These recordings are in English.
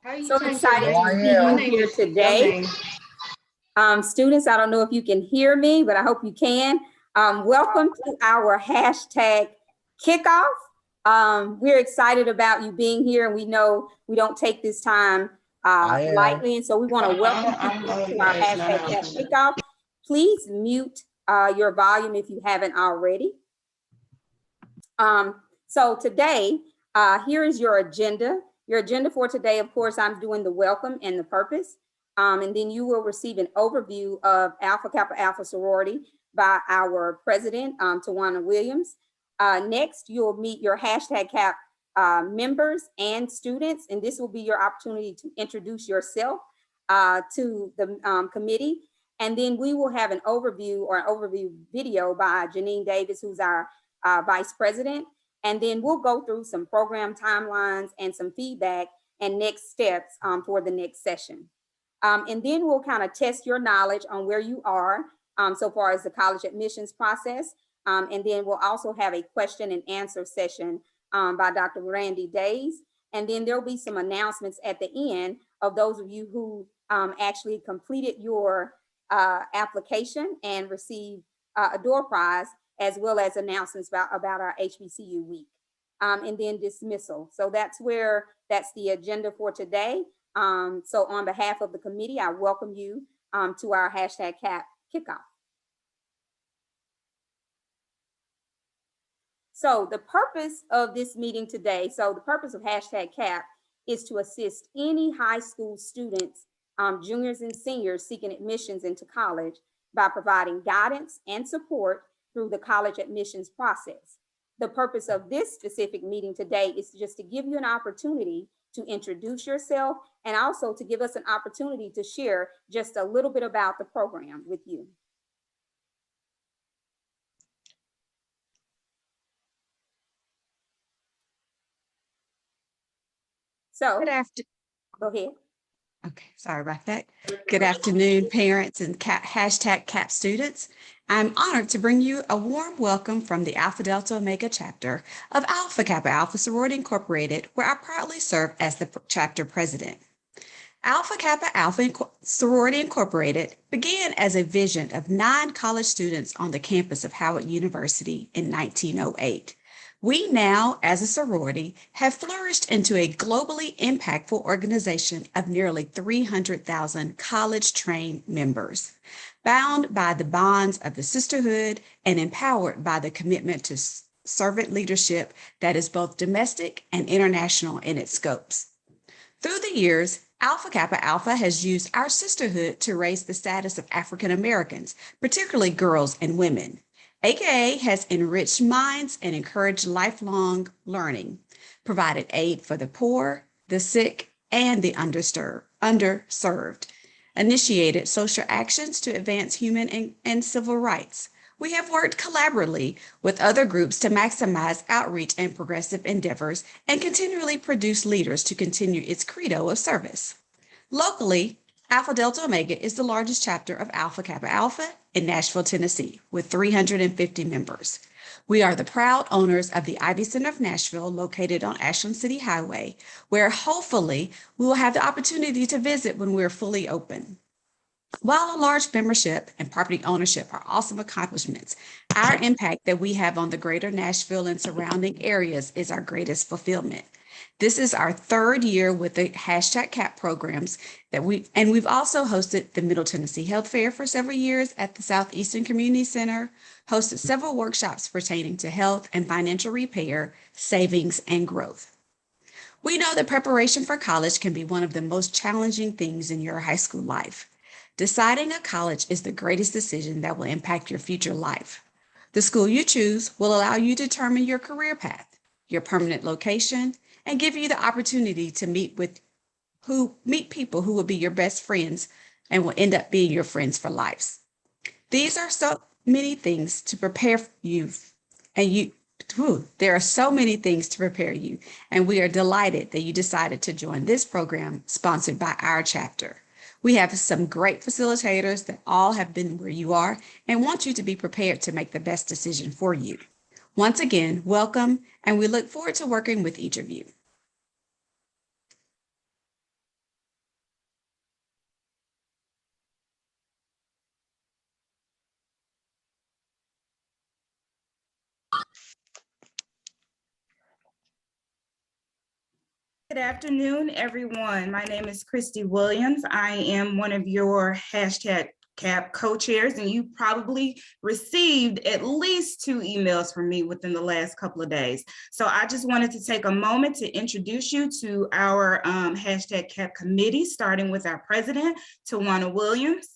So excited to see you here today. Students, I don't know if you can hear me, but I hope you can. Welcome to our hashtag kickoff. We're excited about you being here, and we know we don't take this time lightly, and so we want to welcome you to our hashtag kickoff. Please mute your volume if you haven't already. So today, here is your agenda. Your agenda for today, of course, I'm doing the welcome and the purpose. And then you will receive an overview of Alpha Kappa Alpha Sorority by our president, Tawana Williams. Next, you'll meet your hashtag CAP members and students, and this will be your opportunity to introduce yourself to the committee. And then we will have an overview or an overview video by Janine Davis, who's our vice president. And then we'll go through some program timelines and some feedback and next steps for the next session. And then we'll kind of test your knowledge on where you are so far as the college admissions process. And then we'll also have a question and answer session by Dr. Randy Days. And then there'll be some announcements at the end of those of you who actually completed your application and received a door prize, as well as announcements about our HBCU week, and then dismissal. So that's the agenda for today. So on behalf of the committee, I welcome you to our hashtag CAP kickoff. So the purpose of this meeting today, so the purpose of hashtag CAP is to assist any high school students, juniors and seniors seeking admissions into college by providing guidance and support through the college admissions process. The purpose of this specific meeting today is just to give you an opportunity to introduce yourself and also to give us an opportunity to share just a little bit about the program with you. So, go ahead. Okay, sorry about that. Good afternoon, parents and hashtag CAP students. I'm honored to bring you a warm welcome from the Alpha Delta Omega chapter of Alpha Kappa Alpha Sorority Incorporated, where I proudly serve as the chapter president. Alpha Kappa Alpha Sorority Incorporated began as a vision of 9 college students on the campus of Howard University in 1908. We now, as a sorority, have flourished into a globally impactful organization of nearly 300,000 college-trained members, bound by the bonds of the sisterhood and empowered by the commitment to servant leadership that is both domestic and international in its scopes. Through the years, Alpha Kappa Alpha has used our sisterhood to raise the status of African Americans, particularly girls and women. AKA has enriched minds and encouraged lifelong learning, provided aid for the poor, the sick, and the underserved, initiated social actions to advance human and civil rights. We have worked collaboratively with other groups to maximize outreach and progressive endeavors and continually produce leaders to continue its credo of service. Locally, Alpha Delta Omega is the largest chapter of Alpha Kappa Alpha in Nashville, Tennessee, with 350 members. We are the proud owners of the Ivy Center of Nashville, located on Ashland City Highway, where hopefully we will have the opportunity to visit when we're fully open. While a large membership and property ownership are awesome accomplishments, our impact that we have on the greater Nashville and surrounding areas is our greatest fulfillment. This is our 3rd year with the hashtag CAP programs and we've also hosted the Middle Tennessee Health Fair for several years at the Southeastern Community Center, hosted several workshops pertaining to health and financial repair, savings, and growth. We know that preparation for college can be one of the most challenging things in your high school life. Deciding a college is the greatest decision that will impact your future life. The school you choose will allow you to determine your career path, your permanent location, and give you the opportunity to meet people who will be your best friends and will end up being your friends for life. These are so many things to prepare you, and there are so many things to prepare you, and we are delighted that you decided to join this program sponsored by our chapter. We have some great facilitators that all have been where you are and want you to be prepared to make the best decision for you. Once again, welcome, and we look forward to working with each of you. Good afternoon, everyone. My name is Christy Williams. I am one of your hashtag CAP co-chairs, and you probably received at least 2 emails from me within the last couple of days. So I just wanted to take a moment to introduce you to our hashtag CAP committee, starting with our president, Tawana Williams,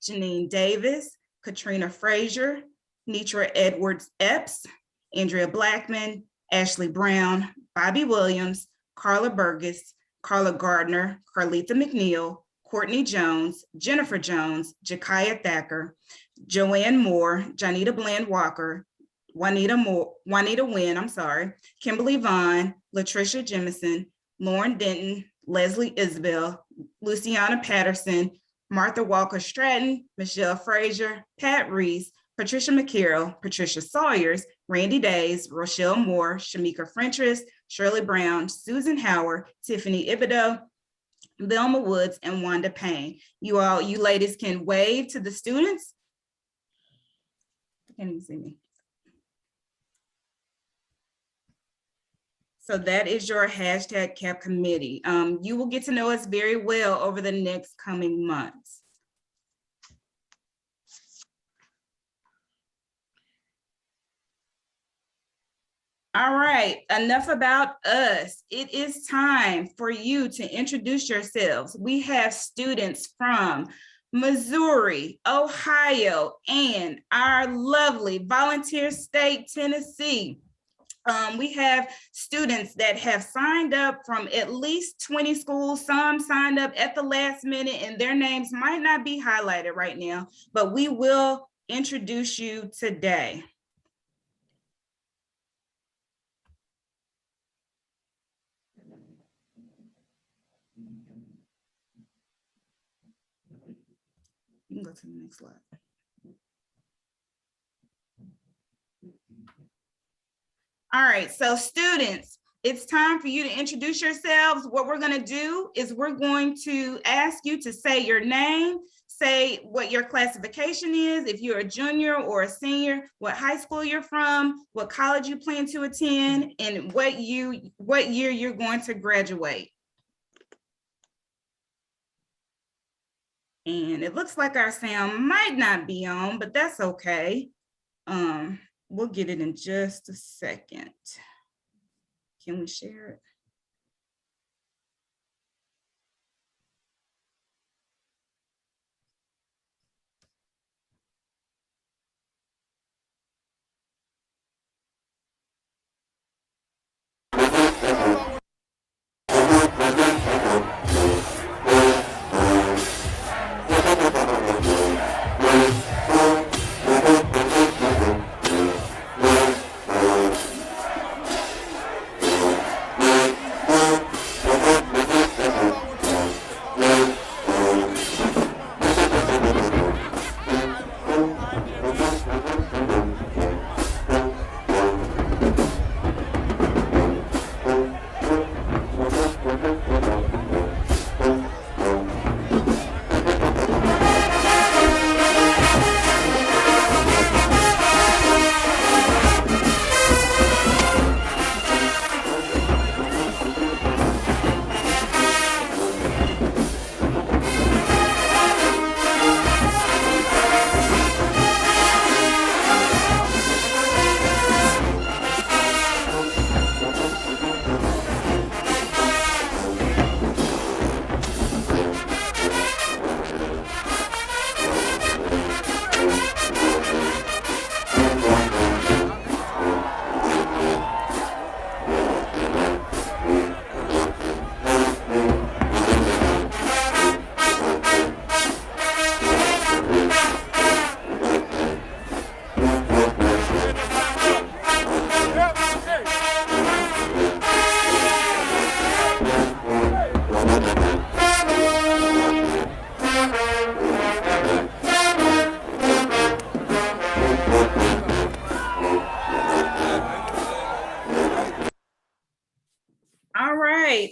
Janine Davis, Katrina Frazier, Nitra Edwards Epps, Andrea Blackman, Ashley Brown, Bobby Williams, Carla Burgess, Carla Gardner, Carletha McNeil, Courtney Jones, Jennifer Jones, Jakaya Thacker, Joanne Moore, Janita Bland Walker, Juanita Wynn, Kimberly Vaughn, Latricia Jemison, Lauren Denton, Leslie Isabel, Luciana Patterson, Martha Walker Stratton, Michelle Frazier, Pat Reese, Patricia McCarroll, Patricia Sawyers, Randy Days, Rochelle Moore, Shamika Frentress, Shirley Brown, Susan Howard, Tiffany Ibido, Velma Woods, and Wanda Payne. You ladies can wave to the students. Can't even see me. So that is your hashtag CAP committee. You will get to know us very well over the next coming months. All right, enough about us. It is time for you to introduce yourselves. We have students from Missouri, Ohio, and our lovely volunteer state, Tennessee. We have students that have signed up from at least 20 schools. Some signed up at the last minute and their names might not be highlighted right now, but we will introduce you today. You can go to the next slide. All right, so students, it's time for you to introduce yourselves. What we're going to do is we're going to ask you to say your name, say what your classification is, if you're a junior or a senior, what high school you're from, what college you plan to attend, and what year you're going to graduate. And it looks like our sound might not be on, but that's okay. We'll get it in just a second. Can we share it?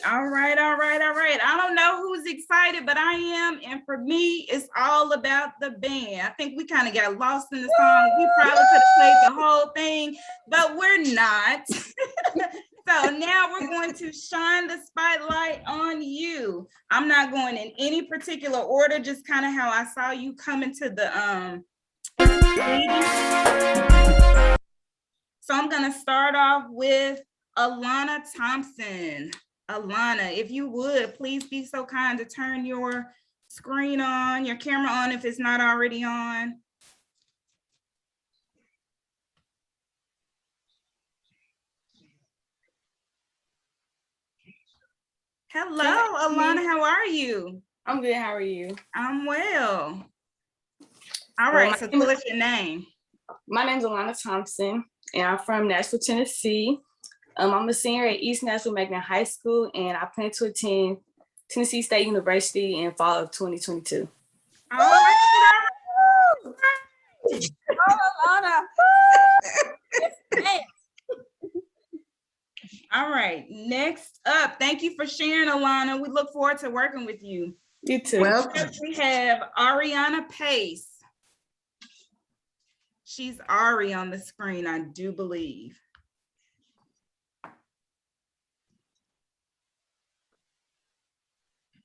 All right. I don't know who's excited, but I am. And for me, it's all about the band. I think we kind of got lost in the song. We probably could have played the whole thing, but we're not. So now I'm going to shine the spotlight on you. I'm not going in any particular order, just kind of how I saw you come into the meeting. So I'm gonna start off with Alana Thompson. Alana, if you would, please be so kind to turn your screen on, your camera on if it's not already on. Hello, Alana, how are you? I'm good. How are you? I'm well. All right, so tell us your name. My name's Alana Thompson, and I'm from Nashville, Tennessee. I'm a senior at East Nashville Magnet High School, and I plan to attend Tennessee State University in fall of 2022. Oh, Alana. all right, next up, thank you for sharing, Alana. We look forward to working with you. You too. Welcome. We have Ariana Pace. She's Ari on the screen, I do believe.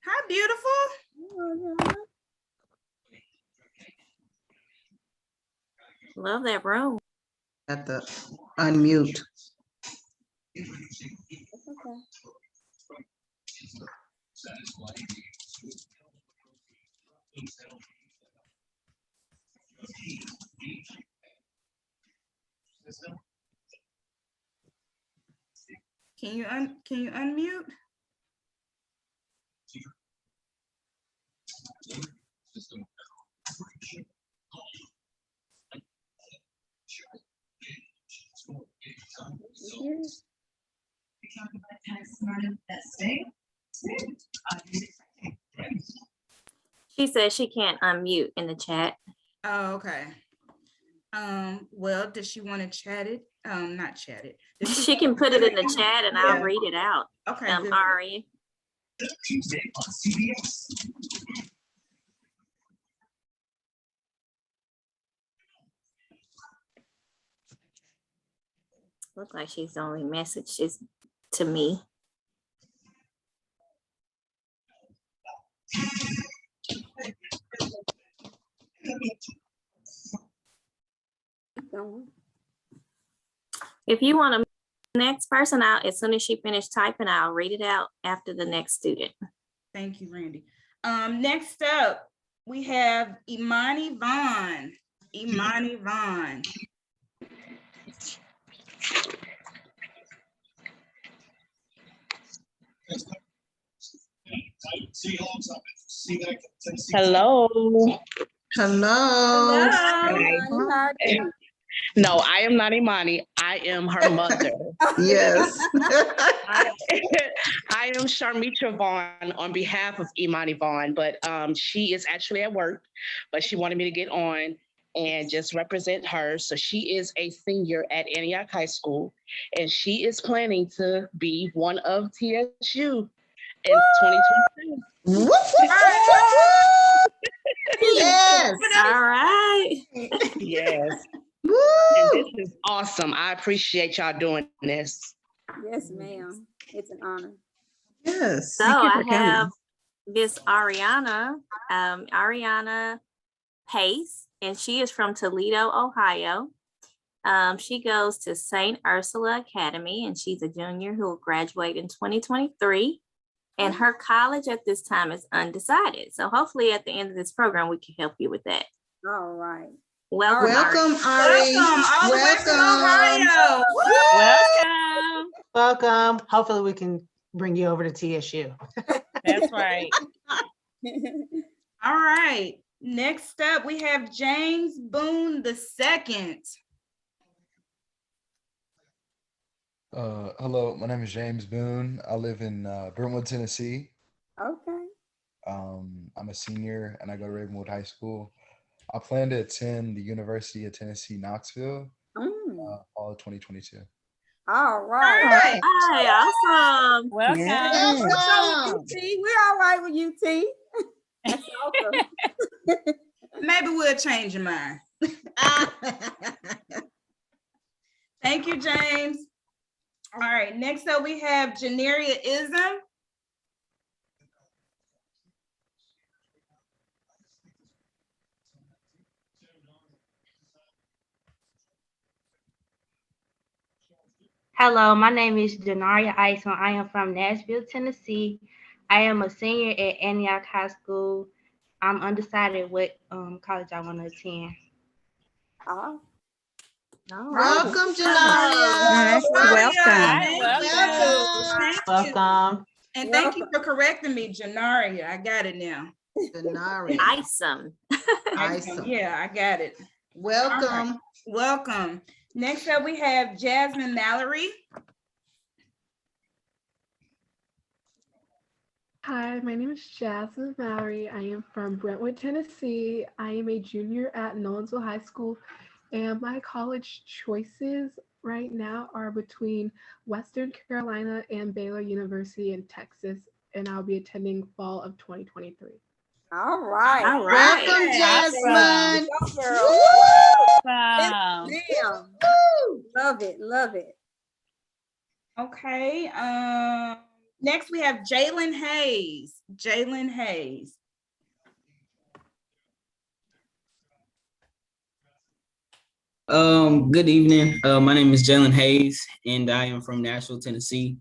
Hi, beautiful. Love that room. At the unmute. Can you unmute? She says she can't unmute in the chat. Oh, okay. Well, does she want to chat it? Not chat it. She can put it in the chat and I'll read it out. Okay. Ari. Looks like she's only messages to me. If you want to next person out, as soon as she finished typing, I'll read it out after the next student. Thank you, Randy. Next up, we have Imani Vaughn. Imani Vaughn. Hello. Hello. No, I am not Imani. I am her mother. Yes. I am Sharmitra Vaughn on behalf of Imani Vaughn, but she is actually at work, but she wanted me to get on and just represent her. So she is a senior at Antioch High School, and she is planning to be one of TSU in 2022. Yes. All right. Yes. Woo. And this is awesome. I appreciate y'all doing this. Yes, ma'am. It's an honor. Yes. So I have Miss Ariana Pace, and she is from Toledo, Ohio. She goes to St. Ursula Academy, and she's a junior who will graduate in 2023. And her college at this time is undecided. So hopefully at the end of this program, we can help you with that. All right. Welcome, Ari. Welcome, all the way from Ohio. Welcome. Welcome. Hopefully we can bring you over to TSU. That's right. All right. Next up, we have James Boone II. Hello, my name is James Boone. I live in Brentwood, Tennessee. Okay. I'm a senior and I go to Ravenwood High School. I plan to attend the University of Tennessee, Knoxville, fall of 2022. All right. Hi, awesome. Welcome. Yes. We're all right with you, T. That's awesome. Maybe we'll change your mind. Thank you, James. All right, next up we have Janeria Ism. Hello, my name is Janaria Isom. I am from Nashville, Tennessee. I am a senior at Antioch High School. I'm undecided what college I want to attend. Welcome, Janaria. Welcome. And thank you for correcting me, Janaria. I got it now. Janaria. Isom. Isom. Yeah, I got it. Welcome. All right. Welcome. Next up, we have Jasmine Mallory. Hi, my name is Jasmine Mallory. I am from Brentwood, Tennessee. I am a junior at Nolensville High School, and my college choices right now are between Western Carolina and Baylor University in Texas, and I'll be attending fall of 2023. All right. All right. Welcome, Jasmine. Go, girl. Wow. Damn. Love it. Love it. Okay. Next, we have Jalen Hayes. Jalen Hayes. Good evening. My name is Jalen Hayes, and I am from Nashville, Tennessee.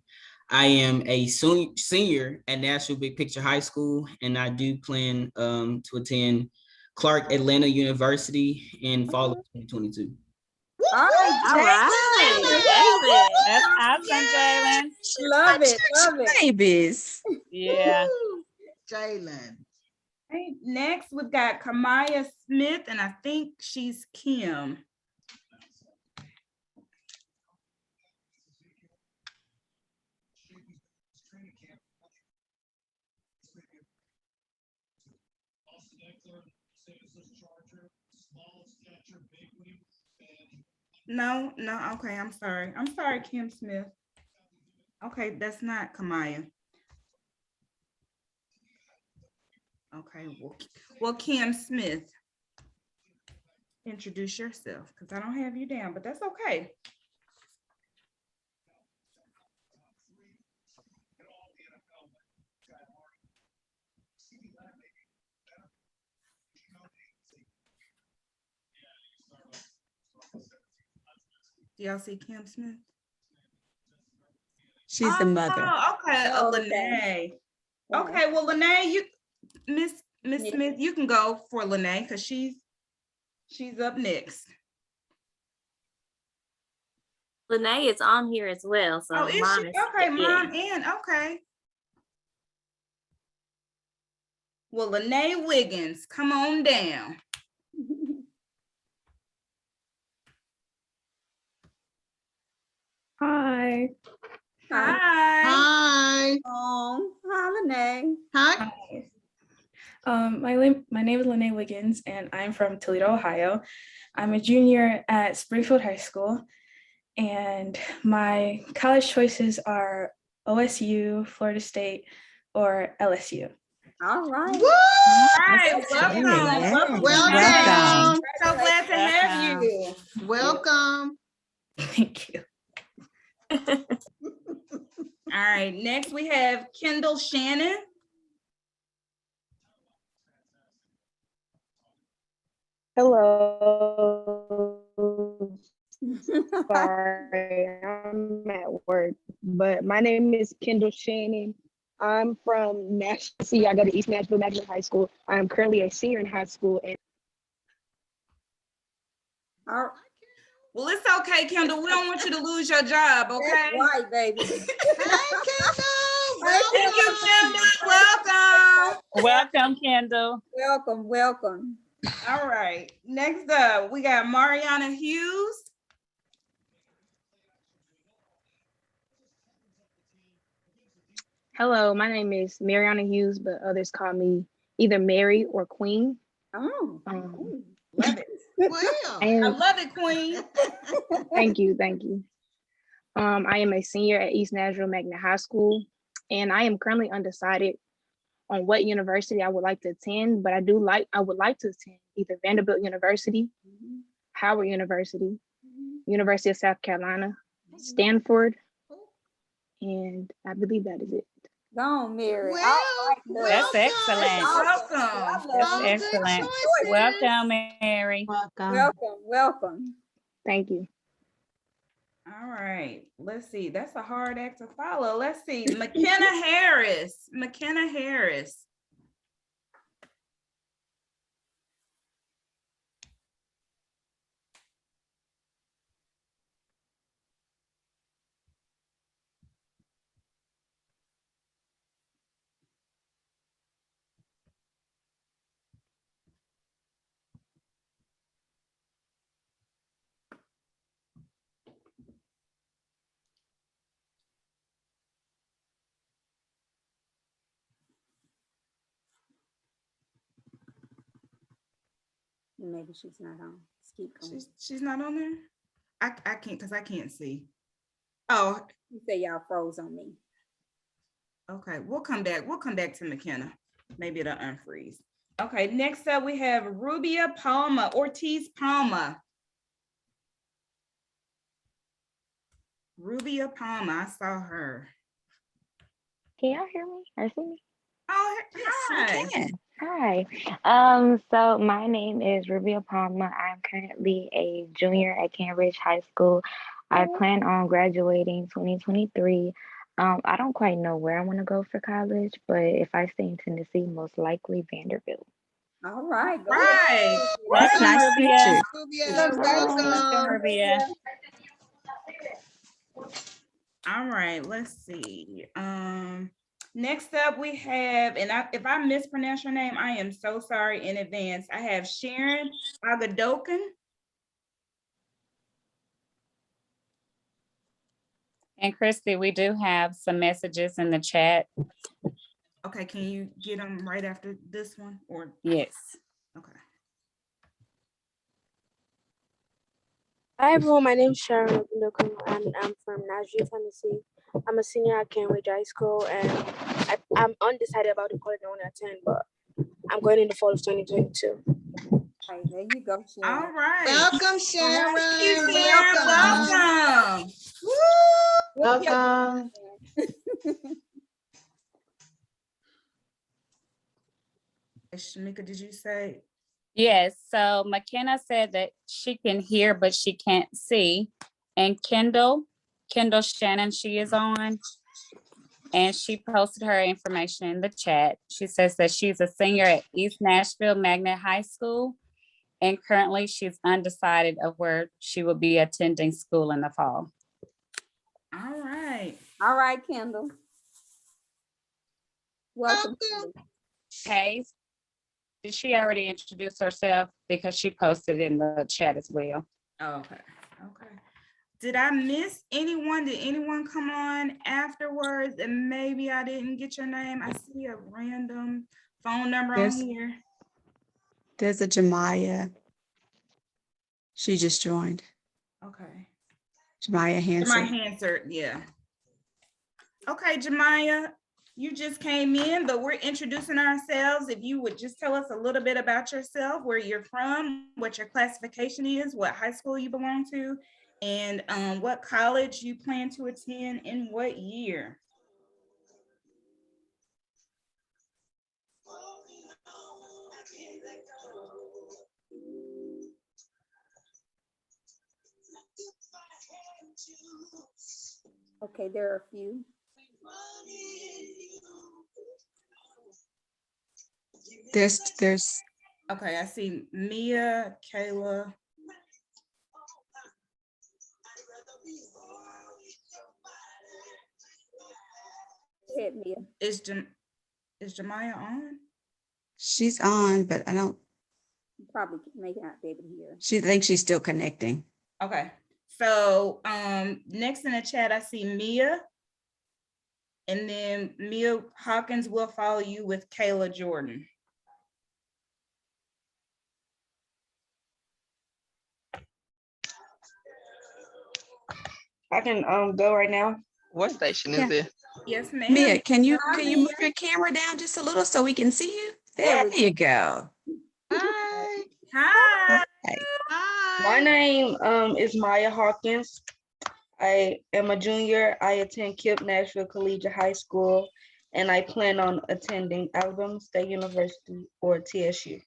I am a senior at Nashville Big Picture High School, and I do plan to attend Clark Atlanta University in fall of 2022. All right. That's awesome, Jalen. Love it. Love it. Babies. Yeah. Jalen. Okay, next, we've got Kamiyah Smith, and I think she's Kim. No, okay, I'm sorry. I'm sorry, Kim Smith. Okay, that's not Kamiyah. Okay, well, Kim Smith, introduce yourself, because I don't have you down, but that's okay. Do y'all see Kim Smith? She's the mother. Oh, okay, Oh, Lene. Okay, well, Lene, you, Miss Smith, you can go for Lene because she's up next. Lene is on here as well. So Oh, is she? Okay, mom in. Okay. Well, Lene Wiggins, come on down. Hi. Hi. Hi. Hi, Lene. Hi. My name is Lene Wiggins, and I'm from Toledo, Ohio. I'm a junior at Springfield High School, and my college choices are OSU, Florida State, or LSU. All right. Woo! All right, welcome. Welcome. So glad to have you. Welcome. Thank you. All right, next we have Kendall Shannon. Hello. Sorry, I'm at work, but my name is Kendall Shannon. I'm from Nashville. I go to East Nashville Magnet High School. I'm currently a senior in high school. And All right. Well, it's okay, Kendall. We don't want you to lose your job, okay? That's right, baby. Thank you, Kendall. Welcome. Welcome, Kendall. Welcome, welcome. All right. Next up, we got Marianna Hughes. Hello, my name is Mariana Hughes, but others call me either Mary or Queen. Oh, love it. Well, I love it, Queen. Thank you, thank you. I am a senior at East Nashville Magnet High School, and I am currently undecided on what university I would like to attend, but I would like to attend either Vanderbilt University, Howard University, University of South Carolina, Stanford, and I believe that is it. Go on, Mary. All Well, right, look. That's excellent. Welcome. I love That's all it. good excellent. choices. Welcome, Mary. Welcome. Welcome, welcome. Thank you. All right, let's see. That's a hard act to follow. Let's see. McKenna Harris. McKenna Harris. Maybe she's not on. Let's keep going. She's not on there? I can't because I can't see. Oh, You say y'all froze on me. okay. We'll come back. We'll come back to McKenna. Maybe it'll unfreeze. Okay, next up we have Rubia Palma, Ortiz Palma. Rubia Palma, I saw her. Can y'all hear me or see me? Oh, hi. Hi. So my name is Rubia Palma. I'm currently a junior at Cambridge High School. I plan on graduating 2023. I don't quite know where I want to go for college, but if I stay in Tennessee, most likely Vanderbilt. All right. Go Right. Welcome, Nice Rubia. picture. Welcome, Welcome. Rubia. All right, let's see. Next up we have, and if I mispronounce your name, I am so sorry in advance. I have Sharon Agadokin. And Christy, we do have some messages in the chat. Okay, can you get them right after this one or? Yes. Okay. Hi everyone, my name is Sharon Ogundoku and I'm from Nashville, Tennessee. I'm a senior at Cambridge High School and I'm undecided about the college I want to attend, but I'm going in the fall of 2022. Okay, there you go, Sharon. All right. Welcome, Sharon. Thank you, Sharon. Welcome. Welcome. Shamika, did you say? Yes, so McKenna said that she can hear, but she can't see. And Kendall Shannon, she is on. And she posted her information in the chat. She says that she's a senior at East Nashville Magnet High School. And currently she's undecided of where she will be attending school in the fall. All right. All right, Kendall. Welcome. Hayes, did she already introduce herself? Because she posted in the chat as well. Oh, okay. Okay. Did I miss anyone? Did anyone come on afterwards and maybe I didn't get your name? I see a random phone number on here. There's a Jemiah. She just joined. Okay. Jemiah Hanson. Jemiah Hanson, yeah. Okay, Jemiah, you just came in, but we're introducing ourselves. If you would just tell us a little bit about yourself, where you're from, what your classification is, what high school you belong to, and what college you plan to attend in what year. Okay, there are a few. There's. Okay, I see Mia, Kayla. Hit Mia. Is Jemiah on? She's on, but I don't. You probably may not be able to hear. She thinks she's still connecting. Okay, so next in the chat, I see Mia. And then Mia Hawkins will follow you with Kayla Jordan. I can go right now. What station is it? Yes, ma'am. Mia, can you move your camera down just a little so we can see you? There you go. Hi. Hi. Hi. My name is Maya Hawkins. I am a junior. I attend KIPP Nashville Collegiate High School, and I plan on attending Alabama State University or TSU.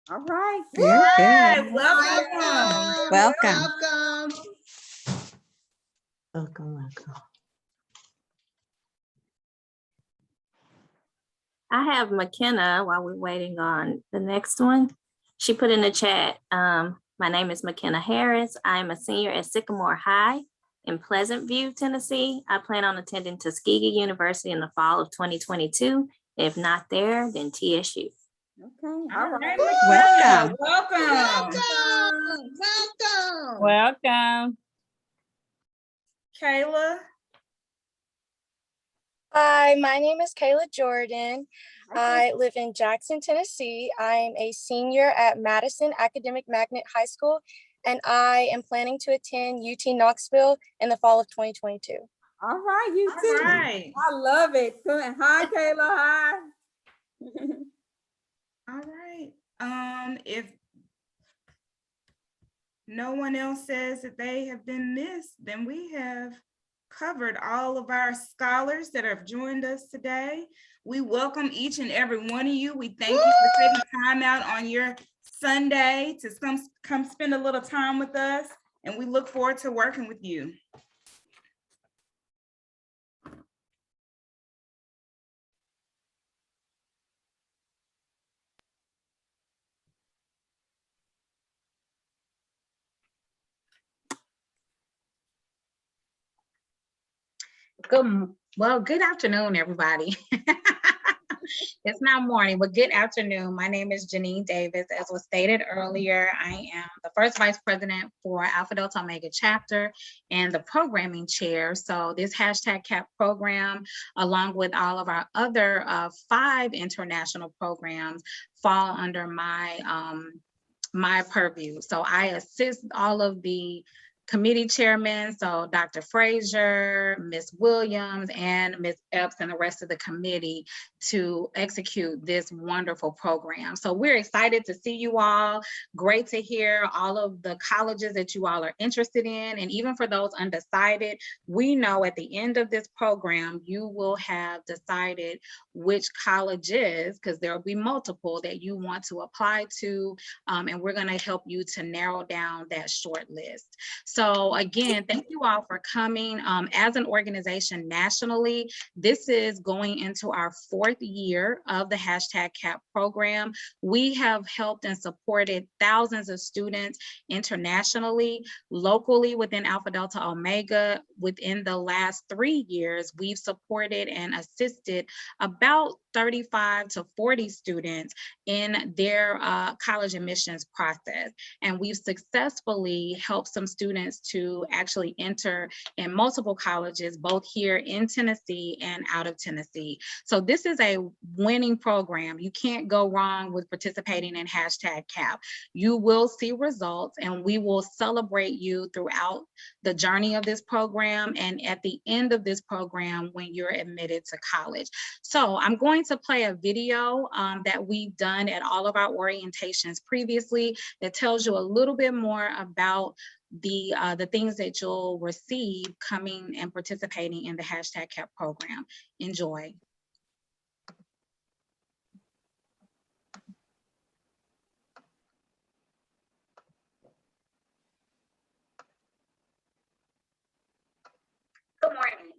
All right. Very Hi, good. welcome. Welcome. Welcome. I have McKenna while we're waiting on the next one. She put in the chat, my name is McKenna Harris. I'm a senior at Sycamore High in Pleasant View, Tennessee. I plan on attending Tuskegee University in the fall of 2022. If not there, then TSU. Okay. All right, Welcome. welcome. Welcome. Welcome. Kayla. Hi, my name is Kayla Jordan. I live in Jackson, Tennessee. I'm a senior at Madison Academic Magnet High School, and I am planning to attend UT Knoxville in the fall of 2022. All right, you All too. right. I love it. Good. Hi, Kayla. Hi. All right. If no one else says that they have been missed, then we have covered all of our scholars that have joined us today. We welcome each and every one of you. We thank you for taking time out on your Sunday to come spend a little time with us, and we look forward to working with you. Good afternoon, everybody. It's not morning, but good afternoon. My name is Janine Davis. As was stated earlier, I am the first vice president for Alpha Delta Omega chapter and the programming chair. So this #CAP program, along with all of our other 5 international programs, fall under my purview. So I assist all of the committee chairmen, so Dr. Frazier, Ms. Williams, and Ms. Epps, and the rest of the committee to execute this wonderful program. So we're excited to see you all. Great to hear all of the colleges that you all are interested in. And even for those undecided, we know at the end of this program, you will have decided which colleges, because there will be multiple that you want to apply to. And we're gonna help you to narrow down that short list. So again, thank you all for coming. As an organization nationally, this is going into our 4th year of the #CAP program. We have helped and supported thousands of students internationally, locally within Alpha Delta Omega. Within the last 3 years, we've supported and assisted about 35 to 40 students in their college admissions process. And we've successfully helped some students to actually enter in multiple colleges, both here in Tennessee and out of Tennessee. So this is a winning program. You can't go wrong with participating in #CAP. You will see results, and we will celebrate you throughout the journey of this program and at the end of this program when you're admitted to college. So I'm going to play a video that we've done at all of our orientations previously that tells you a little bit more about the things that you'll receive coming and participating in the #CAP program. Enjoy. Good morning,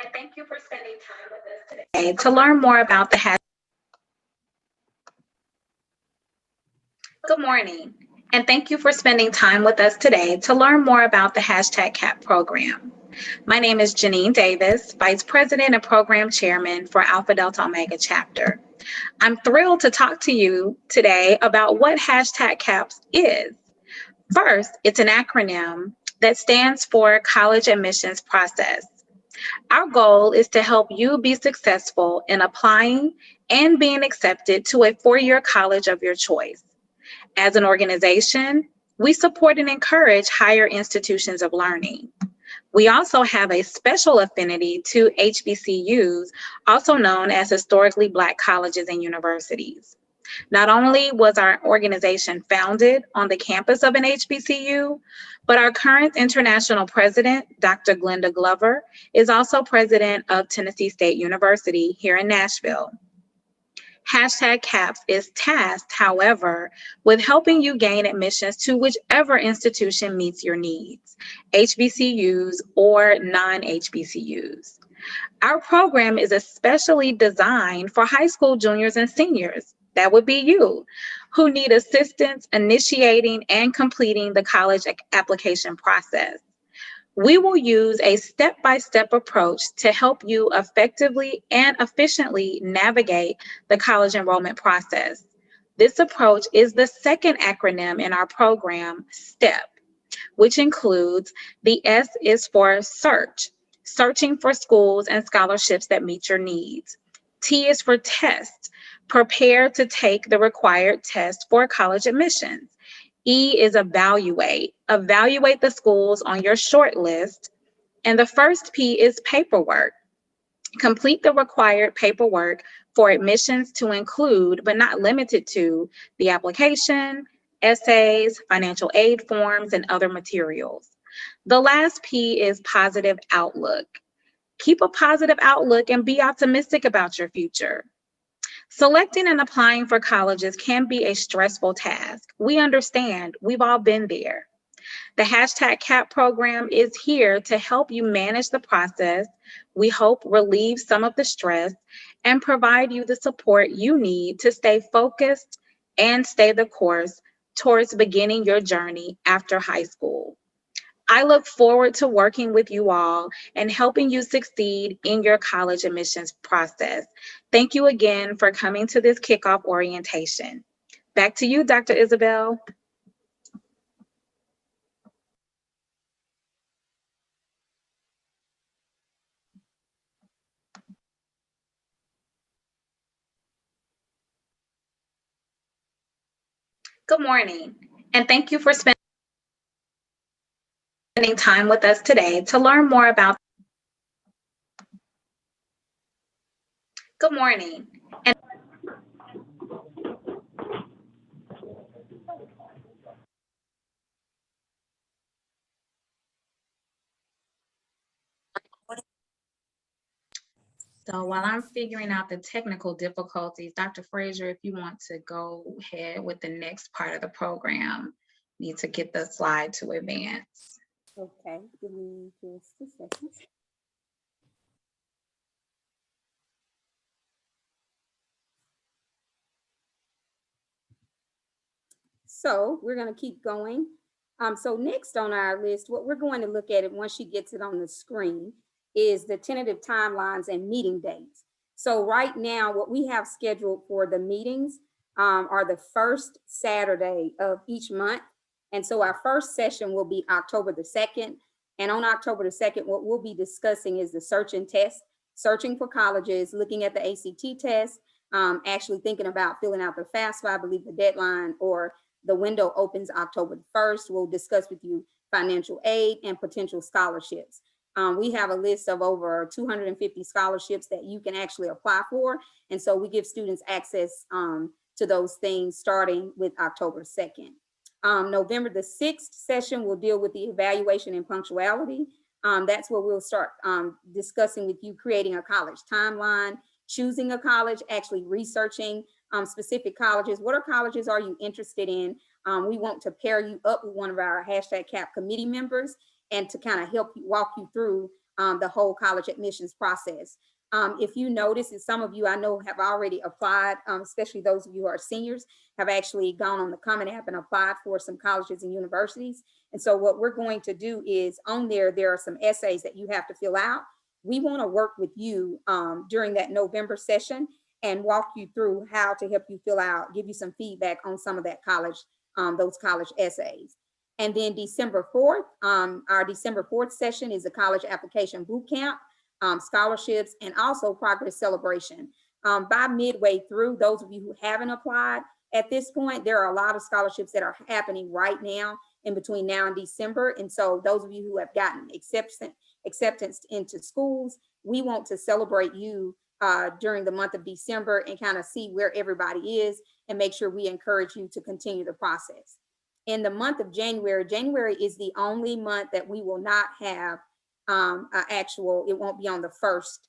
and thank you for spending time with us today to learn more about the Good morning, and thank you for spending time with us today to learn more about the #CAP program. My name is Janine Davis, Vice President and Program Chairman for Alpha Delta Omega chapter. I'm thrilled to talk to you today about what #CAP is. First, it's an acronym that stands for College Admissions Process. Our goal is to help you be successful in applying and being accepted to a 4-year college of your choice. As an organization, we support and encourage higher institutions of learning. We also have a special affinity to HBCUs, also known as historically Black colleges and universities. Not only was our organization founded on the campus of an HBCU, but our current international president, Dr. Glenda Glover, is also president of Tennessee State University here in Nashville. Hashtag CAPS is tasked, however, with helping you gain admissions to whichever institution meets your needs, HBCUs or non-HBCUs. Our program is especially designed for high school juniors and seniors, that would be you, who need assistance initiating and completing the college application process. We will use a step-by-step approach to help you effectively and efficiently navigate the college enrollment process. This approach is the second acronym in our program, STEP, which includes the S is for search, searching for schools and scholarships that meet your needs. T is for test, prepare to take the required test for college admissions. E is evaluate, evaluate the schools on your short list. And the first P is paperwork. Complete the required paperwork for admissions to include, but not limited to, the application, essays, financial aid forms, and other materials. The last P is positive outlook. Keep a positive outlook and be optimistic about your future. Selecting and applying for colleges can be a stressful task. We understand, we've all been there. The hashtag CAP program is here to help you manage the process. We hope relieve some of the stress and provide you the support you need to stay focused and stay the course towards beginning your journey after high school. I look forward to working with you all and helping you succeed in your college admissions process. Thank you again for coming to this kickoff orientation. Back to you, Dr. Isabel. Good morning, and thank you for spending time with us today to learn more about. Good morning. And so while I'm figuring out the technical difficulties, Dr. Frazier, if you want to go ahead with the next part of the program, need to get the slide to advance. Okay, give me just a second. So we're going to keep going. So next on our list, what we're going to look at it once she gets it on the screen is the tentative timelines and meeting dates. So right now, what we have scheduled for the meetings are the first Saturday of each month. And so our first session will be October the 2nd. And on October the 2nd, what we'll be discussing is the search and test, searching for colleges, looking at the ACT test, actually thinking about filling out the FAFSA, I believe the deadline or the window opens October 1st. We'll discuss with you financial aid and potential scholarships. We have a list of over 250 scholarships that you can actually apply for. And so we give students access to those things starting with October 2nd. November the 6th session will deal with the evaluation and punctuality. That's where we'll start discussing with you creating a college timeline, choosing a college, actually researching specific colleges. What colleges are you interested in? We want to pair you up with one of our hashtag CAP committee members and to kind of help you walk you through the whole college admissions process. If you notice, and some of you I know have already applied, especially those of you who are seniors, have actually gone on the Common App and applied for some colleges and universities. And so what we're going to do is on there are some essays that you have to fill out. We want to work with you during that November session and walk you through how to help you fill out, give you some feedback on some of that college, those college essays. And then December 4th, our December 4th session is the college application boot camp, scholarships, and also progress celebration. By midway through, those of you who haven't applied at this point, there are a lot of scholarships that are happening right now in between now and December. And so those of you who have gotten acceptance into schools, we want to celebrate you during the month of December and kind of see where everybody is and make sure we encourage you to continue the process. In the month of January, January is the only month that we will not have an actual, it won't be on the first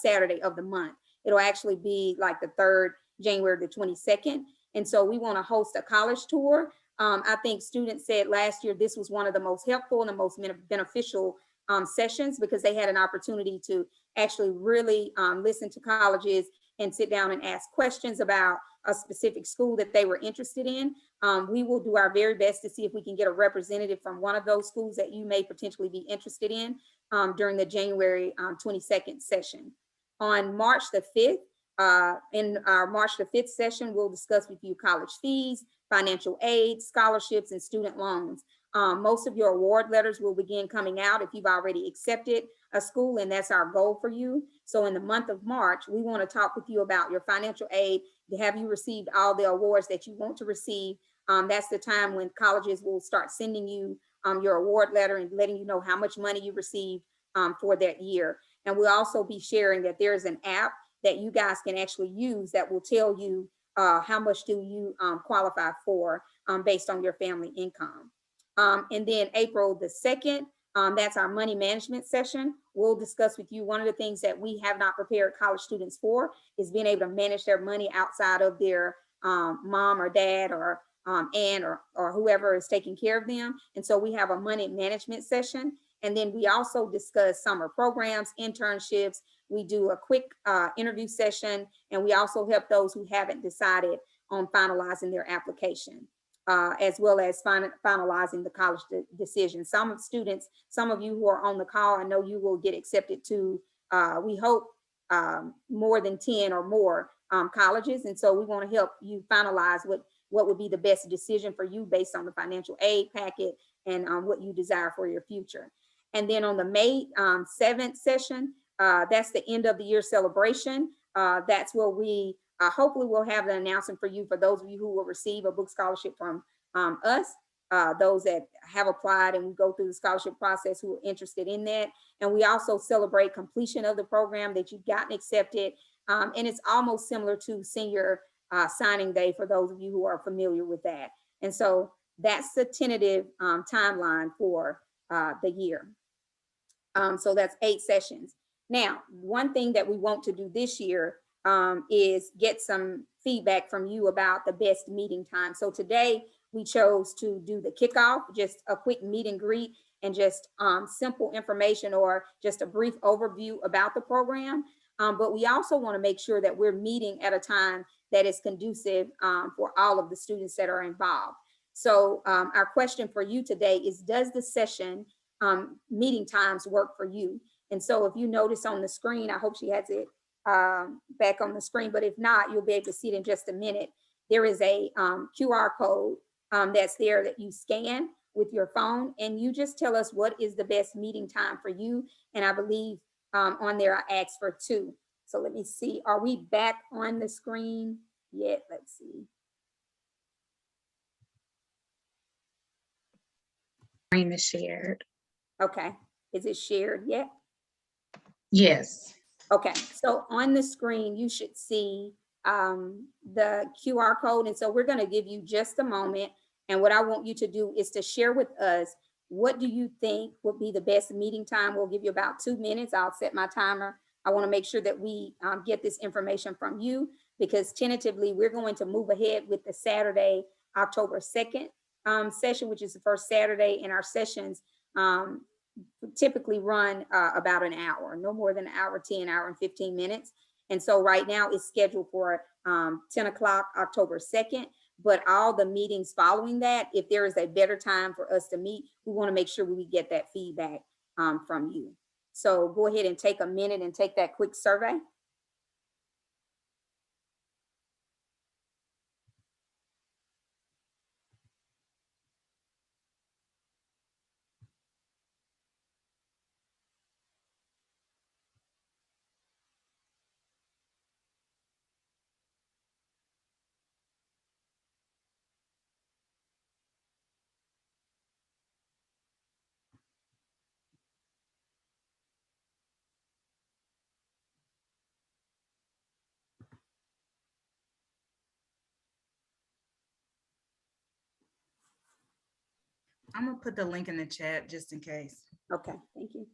Saturday of the month. It'll actually be like the third January the 22nd. And so we want to host a college tour. I think students said last year this was one of the most helpful and the most beneficial sessions because they had an opportunity to actually really listen to colleges and sit down and ask questions about a specific school that they were interested in. We will do our very best to see if we can get a representative from one of those schools that you may potentially be interested in during the January 22nd session. On March the 5th, in our March the 5th session, we'll discuss with you college fees, financial aid, scholarships, and student loans. Most of your award letters will begin coming out if you've already accepted a school, and that's our goal for you. So in the month of March, we want to talk with you about your financial aid. Have you received all the awards that you want to receive? That's the time when colleges will start sending you your award letter and letting you know how much money you received for that year. And we'll also be sharing that there's an app that you guys can actually use that will tell you how much do you qualify for based on your family income. And then April the 2nd, that's our money management session. We'll discuss with you one of the things that we have not prepared college students for is being able to manage their money outside of their mom or dad or aunt or whoever is taking care of them. And so we have a money management session. And then we also discuss summer programs, internships. We do a quick interview session, and we also help those who haven't decided on finalizing their application. As well as finalizing the college decision. Some students, some of you who are on the call, I know you will get accepted to, we hope, more than 10 or more colleges. And so we want to help you finalize what would be the best decision for you based on the financial aid packet and what you desire for your future. And then on the May 7th session, that's the end of the year celebration. That's where we hopefully we'll have an announcement for you for those of you who will receive a book scholarship from us, those that have applied and we go through the scholarship process who are interested in that. And we also celebrate completion of the program that you've gotten accepted. And it's almost similar to senior signing day for those of you who are familiar with that. And so that's the tentative timeline for the year. So that's 8 sessions. Now, one thing that we want to do this year is get some feedback from you about the best meeting time. So today we chose to do the kickoff, just a quick meet and greet and just simple information or just a brief overview about the program. But we also want to make sure that we're meeting at a time that is conducive for all of the students that are involved. So our question for you today is, does the session meeting times work for you? And so if you notice on the screen, I hope she has it back on the screen, but if not, you'll be able to see it in just a minute. There is a QR code that's there that you scan with your phone, and you just tell us what is the best meeting time for you. And I believe on there I asked for 2. So let me see, are we back on the screen yet? Let's see. Screen is shared. Okay, is it shared yet? Yes. Okay, so on the screen, you should see the QR code. And so we're gonna give you just a moment. And what I want you to do is to share with us, what do you think would be the best meeting time? We'll give you about 2 minutes. I'll set my timer. I wanna make sure that we get this information from you because tentatively we're going to move ahead with the Saturday, October 2nd session, which is the first Saturday in our sessions. Typically run about an hour, no more than an hour 10, hour and 15 minutes. And so right now it's scheduled for 10 o'clock, October 2nd, but all the meetings following that, if there is a better time for us to meet, we want to make sure we get that feedback from you. So go ahead and take a minute and take that quick survey. I'm gonna put the link in the chat just in case. Okay, thank you.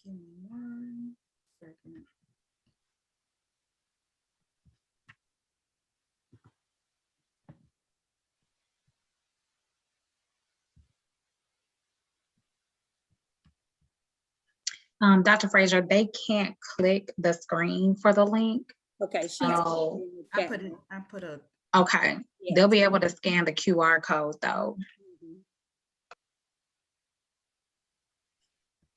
Give me 1 second. Dr. Fraser, they can't click the screen for the link. Okay, So I put a okay, Yeah. they'll be able to scan the QR code though.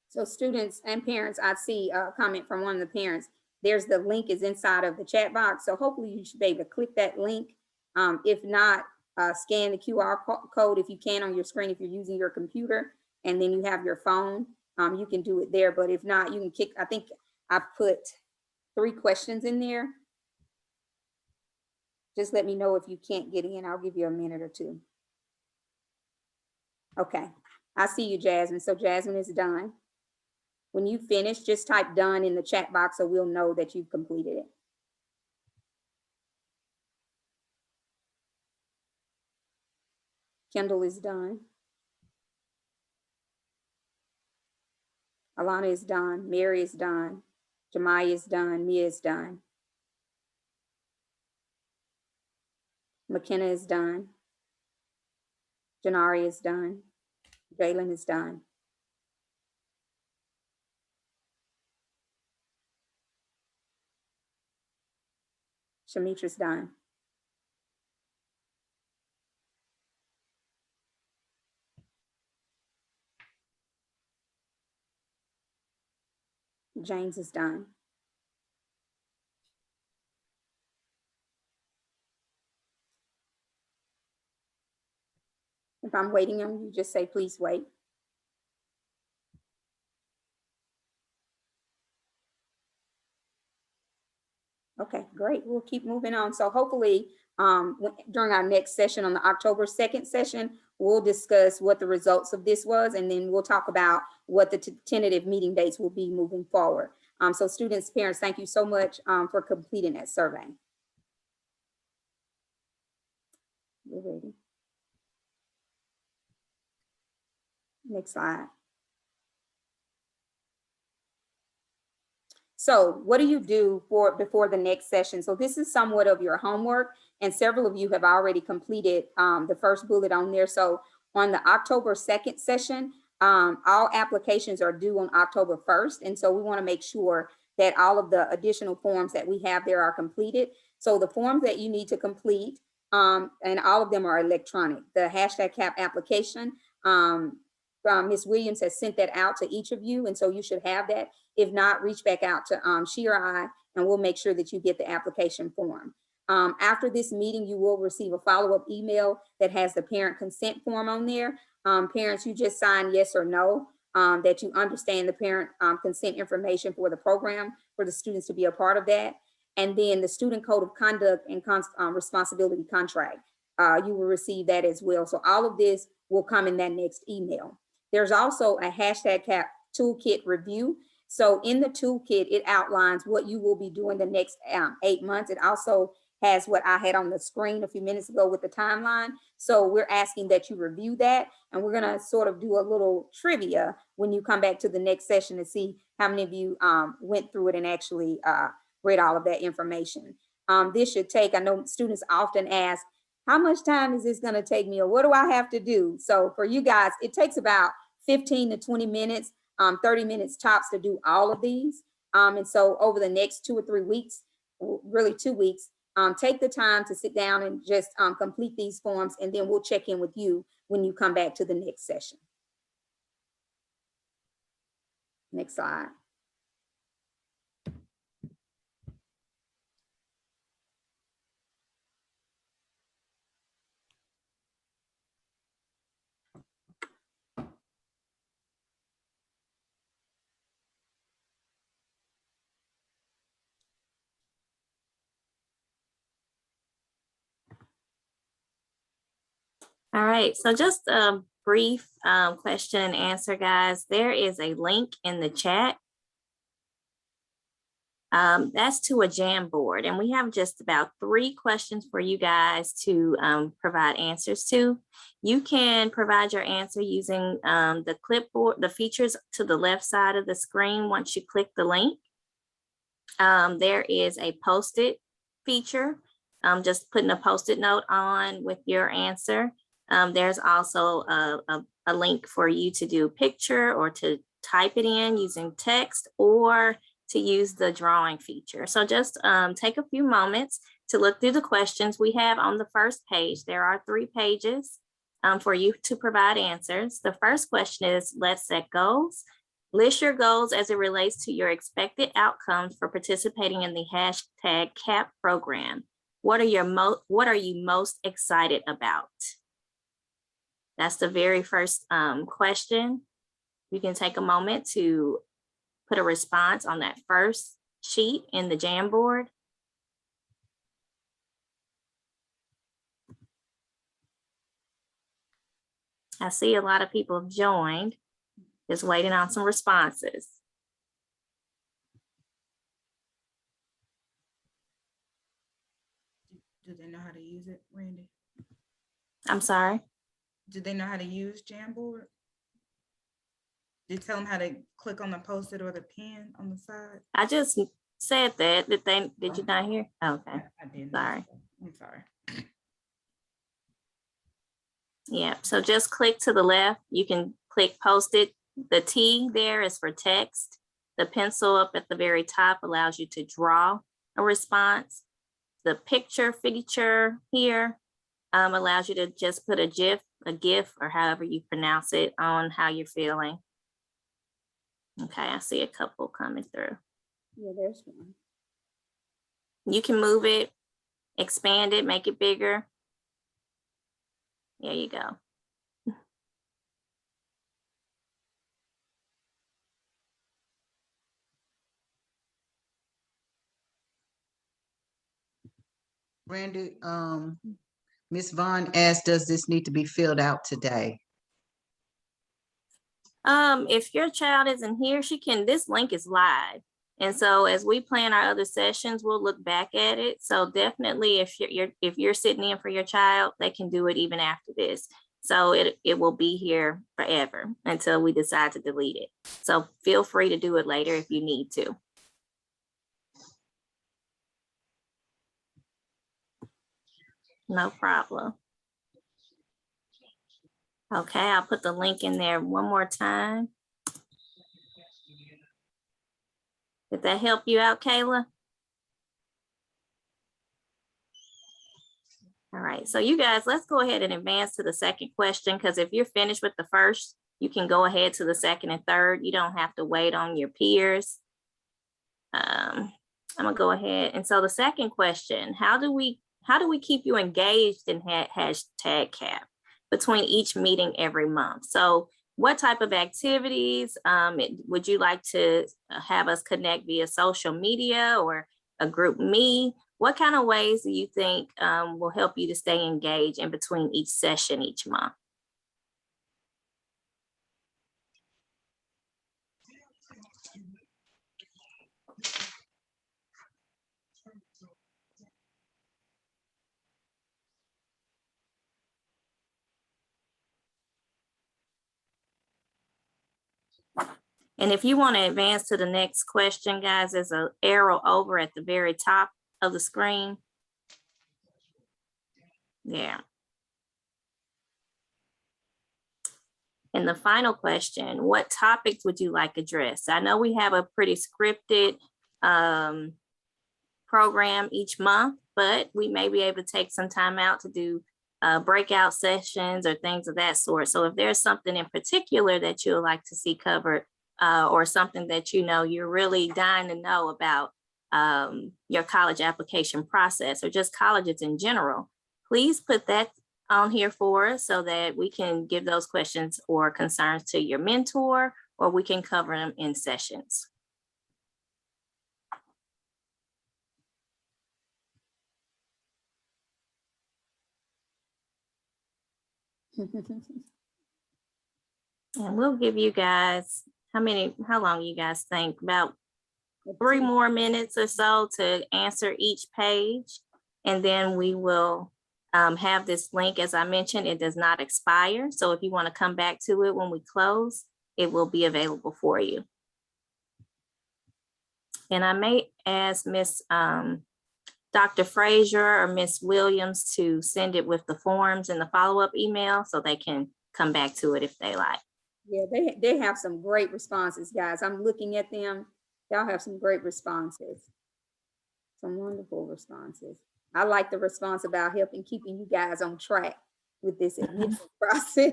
So students and parents, I see a comment from one of the parents. There's the link is inside of the chat box. So hopefully you should be able to click that link. If not, scan the QR code if you can on your screen, if you're using your computer and then you have your phone, you can do it there. But if not, you can kick, I think I put 3 questions in there. Just let me know if you can't get in. I'll give you a minute or 2. Okay, I see you, Jasmine. So Jasmine is done. When you finish, just type done in the chat box so we'll know that you've completed it. Kendall is done. Alana is done. Mary is done. Jemiah is done. Mia is done. McKenna is done. Janari is done. Jalen is done. Shamitra's done. James is done. If I'm waiting on you, just say, please wait. Okay, great. We'll keep moving on. So hopefully during our next session on the October 2nd session, we'll discuss what the results of this was, and then we'll talk about what the tentative meeting dates will be moving forward. So students, parents, thank you so much for completing that survey. We're ready. Next slide. So what do you do before the next session? So this is somewhat of your homework, and several of you have already completed the first bullet on there. So on the October 2nd session, all applications are due on October 1st. And so we want to make sure that all of the additional forms that we have there are completed. So the forms that you need to complete, and all of them are electronic. The #CAP application, Ms. Williams has sent that out to each of you, and so you should have that. If not, reach back out to she or I, and we'll make sure that you get the application form. After this meeting, you will receive a follow-up email that has the parent consent form on there. Parents, you just sign yes or no, that you understand the parent consent information for the program, for the students to be a part of that. And then the student code of conduct and responsibility contract, you will receive that as well. So all of this will come in that next email. There's also a #CAP toolkit review. So in the toolkit, it outlines what you will be doing the next 8 months. It also has what I had on the screen a few minutes ago with the timeline. So we're asking that you review that, and we're gonna sort of do a little trivia when you come back to the next session to see how many of you went through it and actually read all of that information. This should take, I know students often ask, how much time is this gonna take me, or what do I have to do? So for you guys, it takes about 15 to 20 minutes, 30 minutes tops to do all of these. And so over the next 2 or 3 weeks, really 2 weeks, take the time to sit down and just complete these forms, and then we'll check in with you when you come back to the next session. Next slide. All right, so just a brief question and answer, guys. There is a link in the chat That's to a Jamboard. And we have just about 3 questions for you guys to provide answers to. You can provide your answer using the clipboard, the features to the left side of the screen once you click the link. There is a Post-it feature, just putting a Post-it note on with your answer. There's also a link for you to do a picture or to type it in using text or to use the drawing feature. So just take a few moments to look through the questions we have on the first page. There are 3 pages for you to provide answers. The first question is, let's set goals. List your goals as it relates to your expected outcomes for participating in the #CAP program. What are you most excited about? That's the very first question. You can take a moment to put a response on that first sheet in the Jamboard. I see a lot of people have joined, just waiting on some responses. Do they know how to use it, Randy? I'm sorry? Do they know how to use Jamboard? Did you tell them how to click on the Post-it or the pen on the side? I just said that. Did you not hear? Okay. I didn't. Sorry. I'm sorry. Yeah, so just click to the left. You can click Post-it. The T there is for text. The pencil up at the very top allows you to draw a response. The picture feature here allows you to just put a GIF, or however you pronounce it, on how you're feeling. Okay, I see a couple coming through. Yeah, there's one. You can move it, expand it, make it bigger. There you go. Randy, Ms. Vaughn asked, does this need to be filled out today? If your child isn't here, this link is live. And so as we plan our other sessions, we'll look back at it. So definitely if you're sitting in for your child, they can do it even after this. So it will be here forever until we decide to delete it. So feel free to do it later if you need to. No problem. Okay, I'll put the link in there one more time. Did that help you out, Kayla? All right, so you guys, let's go ahead and advance to the second question, because if you're finished with the first, you can go ahead to the second and third. You don't have to wait on your peers. I'm gonna go ahead. And so the second question, how do we keep you engaged in #CAP between each meeting every month? So what type of activities would you like to have us connect via social media or a group me? What kind of ways do you think will help you to stay engaged in between each session each month? And if you want to advance to the next question, guys, there's an arrow over at the very top of the screen. Yeah. And the final question, what topics would you like addressed? I know we have a pretty scripted program each month, but we may be able to take some time out to do breakout sessions or things of that sort. So if there's something in particular that you would like to see covered, or something that you're really dying to know about your college application process or just colleges in general, please put that on here for us so that we can give those questions or concerns to your mentor, or we can cover them in sessions. And we'll give you guys, how long you guys think? About 3 more minutes or so to answer each page. And then we will have this link, as I mentioned, it does not expire. So if you want to come back to it when we close, it will be available for you. And I may ask Miss Dr. Frazier or Miss Williams to send it with the forms and the follow-up email so they can come back to it if they like. Yeah, they have some great responses, guys. I'm looking at them. Y'all have some great responses. Some wonderful responses. I like the response about helping keeping you guys on track with this admission process.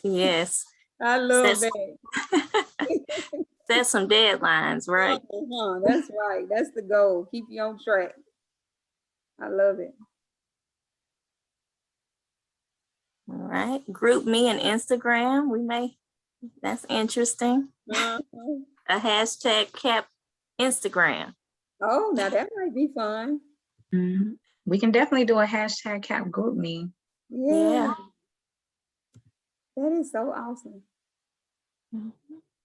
Yes. I love that. Set some deadlines, right? That's right. That's the goal. Keep you on track. I love it. All right. Group me and Instagram. That's interesting. A hashtag cap Instagram. Oh, now that might be fun. We can definitely do a hashtag cap group me. Yeah. That is so awesome.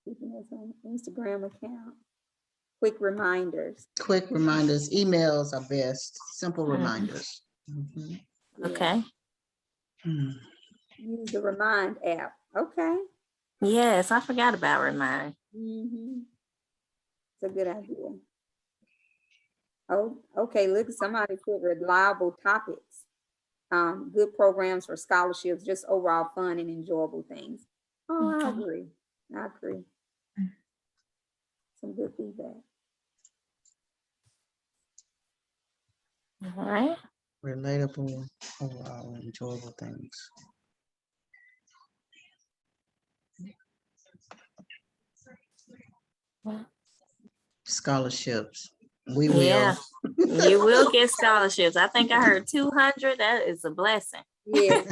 Keeping us on Instagram account. Quick reminders. Quick reminders. Emails are best. Simple reminders. Okay. Use the Remind app. Okay. Yes, I forgot about Remind. It's a good idea. Oh, okay. Look, somebody put reliable topics. Good programs for scholarships, just overall fun and enjoyable things. Oh, I agree. I agree. Some good feedback. All right. Relatable, overall enjoyable things. Scholarships. We will. Yeah, you will get scholarships. I think I heard 200. That is a blessing. Yeah.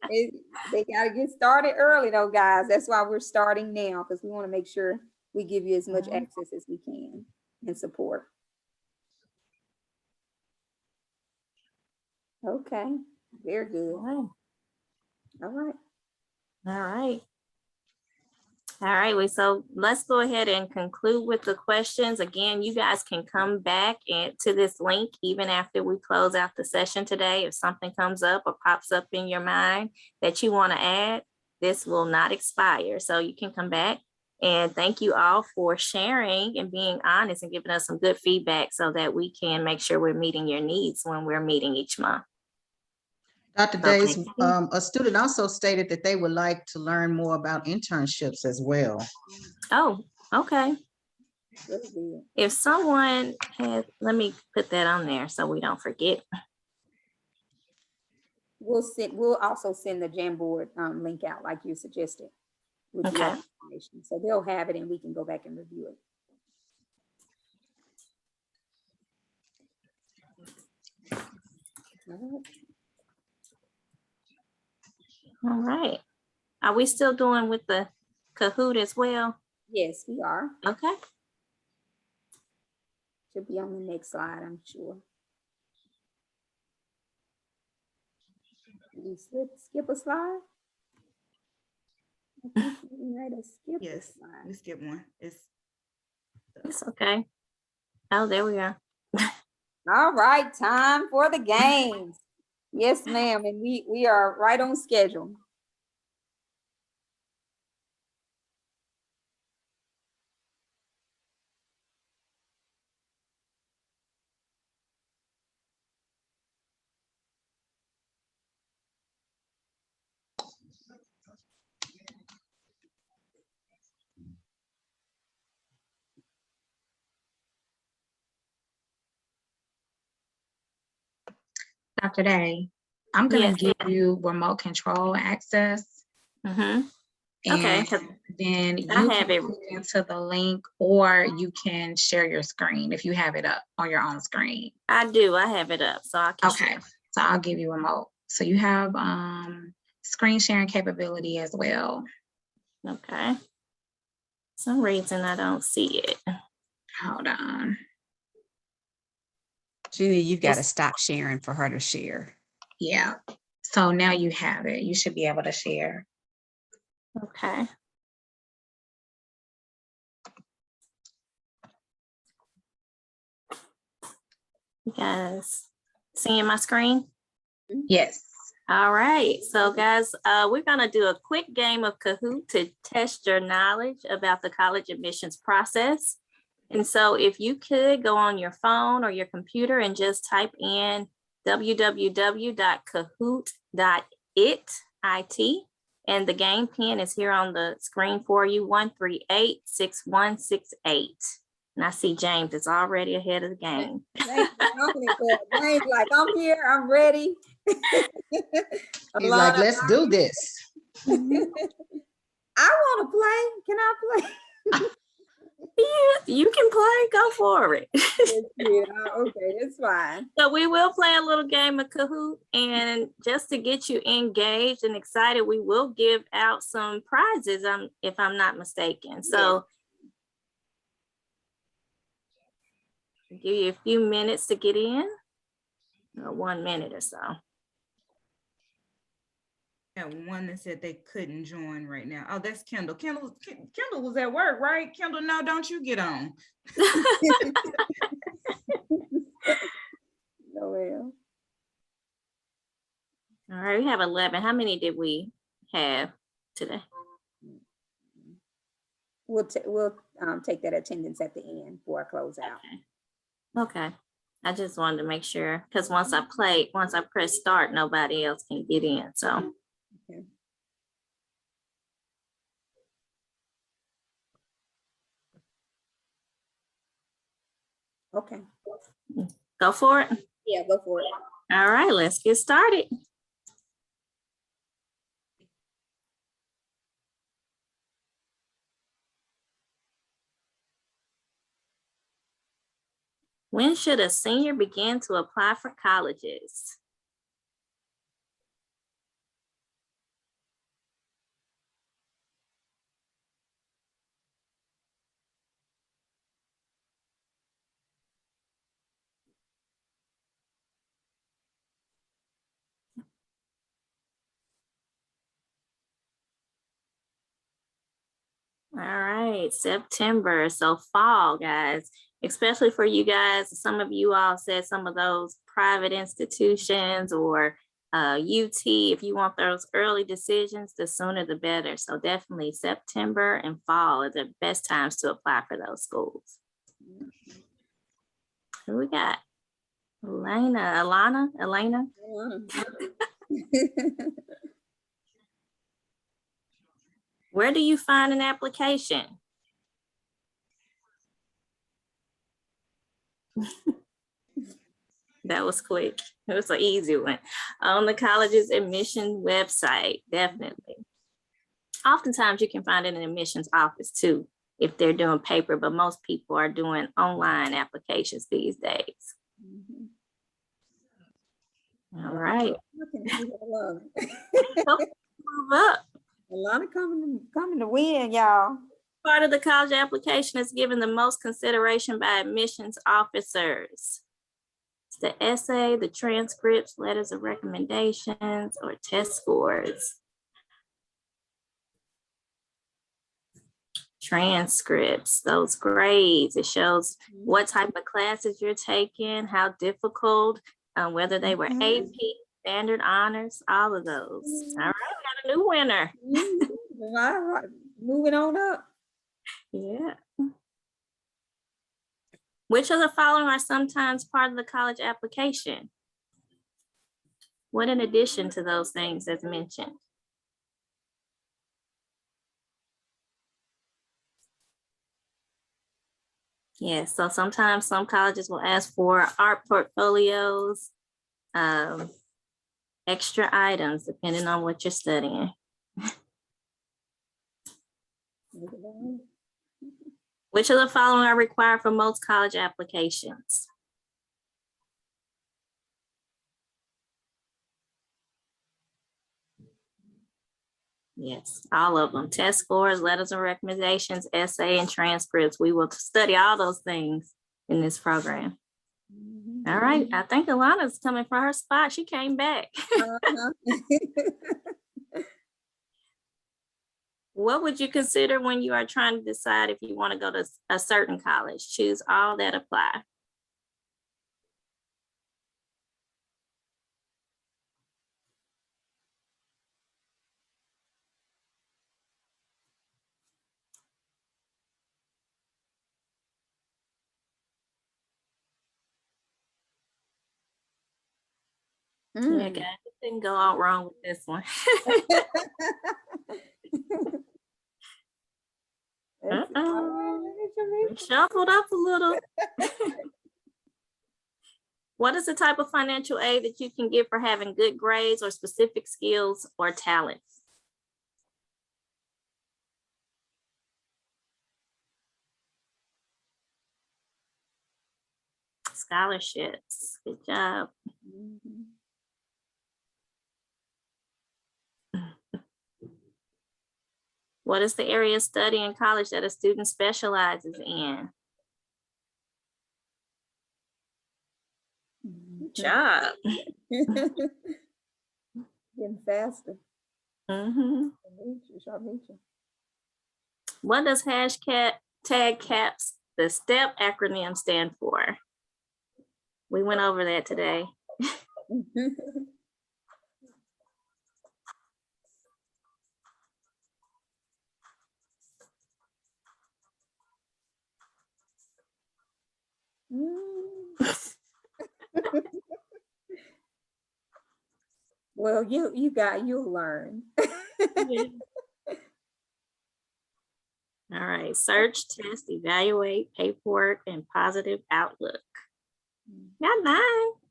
They got to get started early though, guys. That's why we're starting now, because we want to make sure we give you as much access as we can and support. Okay, very good. All right. All right, so let's go ahead and conclude with the questions. Again, you guys can come back to this link even after we close out the session today. If something comes up or pops up in your mind that you want to add, this will not expire. So you can come back. And thank you all for sharing and being honest and giving us some good feedback so that we can make sure we're meeting your needs when we're meeting each month. Dr. Days, a student also stated that they would like to learn more about internships as well. Oh, okay. If someone has, let me put that on there so we don't forget. We'll also send the Jamboard link out like you suggested. With Okay. information. So they'll have it and we can go back and review it. All right. Are we still doing with the Kahoot as well? Yes, we are. Okay. Should be on the next slide, I'm sure. Did we skip a slide? I think we might have skipped a slide. We skipped one. It's okay. Oh, there we are. All right, time for the games. Yes, ma'am, and we are right on schedule. Dr. Day, I'm going to give you remote control access. Okay. And then you can click into the link, or you can share your screen if you have it up on your own screen. I do. I have it up, so I can share. So I'll give you remote. So you have screen sharing capability as well. Okay. Some reason I don't see it. Hold on. Judy, you've got to stop sharing for her to share. Yeah. So now you have it. You should be able to share. Okay. You guys seeing my screen? Yes. All right, so guys, we're gonna do a quick game of Kahoot to test your knowledge about the college admissions process. And so if you could go on your phone or your computer and just type in www.kahoot.it, and the game pin is here on the screen for you, 138-6168. And I see James is already ahead of the game. James like, I'm here, I'm ready. He's like, let's do this. I want to play. Can I play? You can play, go for it. Okay, it's fine. So we will play a little game of Kahoot, and just to get you engaged and excited, we will give out some prizes, if I'm not mistaken. So give you a few minutes to get in, or 1 minute or so. One that said they couldn't join right now. Oh, that's Kendall. Kendall was at work, right? Kendall, no, don't you get on. No well. All right, we have 11. How many did we have today? We'll take that attendance at the end before I close out. Okay. I just wanted to make sure, because once I press start, nobody else can get in. So. Okay. Go for it. Yeah, go for it. All right, let's get started. When should a senior begin to apply for colleges? All right, September, so fall, guys, especially for you guys. Some of you all said some of those private institutions or UT, if you want those early decisions, the sooner the better. So definitely September and fall are the best times to apply for those schools. Who we got? Elena. Where do you find an application? That was quick. It was an easy one. On the college's admission website, definitely. Oftentimes you can find it in an admissions office too, if they're doing paper, but most people are doing online applications these days. All right. Move up. A lot of coming to win, y'all. Part of the college application is given the most consideration by admissions officers. It's the essay, the transcripts, letters of recommendations, or test scores. Transcripts, those grades, it shows what type of classes you're taking, how difficult, whether they were AP, standard honors, all of those. All right, we got a new winner. All right, moving on up. Yeah. Which of the following are sometimes part of the college application? What in addition to those things as mentioned? Yes, so sometimes some colleges will ask for art portfolios, extra items, depending on what you're studying. Which of the following are required for most college applications? Yes, all of them. Test scores, letters of recommendations, essay, and transcripts. We will study all those things in this program. All right, I think Alana's coming for her spot. She came back. What would you consider when you are trying to decide if you want to go to a certain college? Choose all that apply. Yeah, guys, it didn't go out wrong with this one. We shuffled up a little. What is the type of financial aid that you can get for having good grades or specific skills or talents? Scholarships. Good job. What is the area of study in college that a student specializes in? Good job. Getting faster. What does hashtag CAPS, the STEP acronym, stand for? We went over that today. Well, you'll learn. All right, search, test, evaluate, paperwork, and positive outlook. Got 9.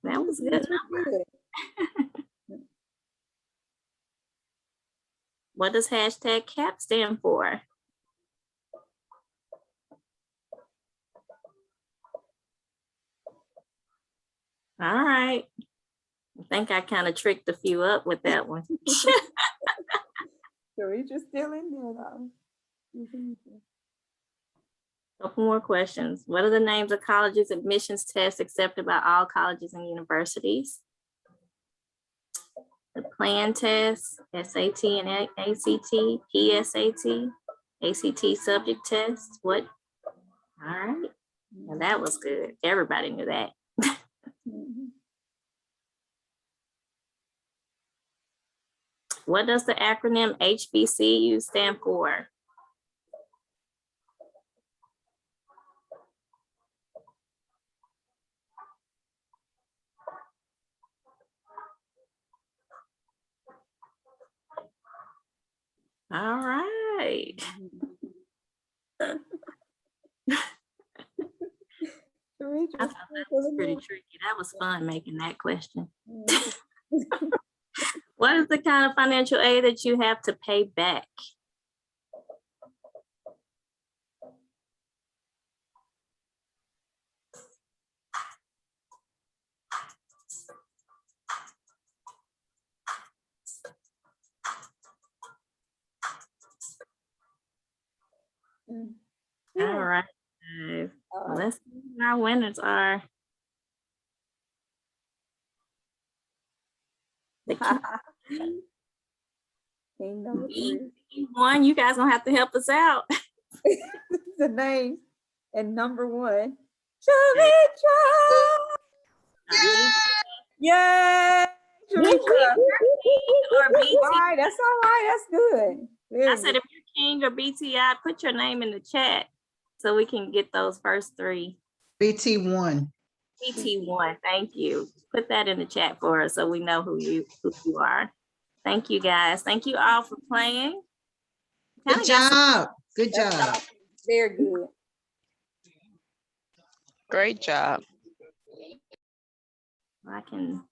That was a good number. What does hashtag CAP stand for? All right. I think I kind of tricked a few up with that one. Teresa's still in there though. Couple more questions. What are the names of colleges admissions tests accepted by all colleges and universities? The plan test, SAT and ACT, PSAT, ACT subject test. What? All right. Well, that was good. Everybody knew that. What does the acronym HBCU stand for? All right. I thought that was pretty tricky. That was fun making that question. What is the kind of financial aid that you have to pay back? All right, guys. Let's see who our winners are. King number 3. One, you guys gonna have to help us out. The name and number 1. Yay! Or BT. All right, that's all right. That's good. I said if you're King or BTI, put your name in the chat so we can get those first 3. BT1. BT1, thank you. Put that in the chat for us so we know who you are. Thank you guys. Thank you all for playing. Good job. Good job. Very good. Great job. I can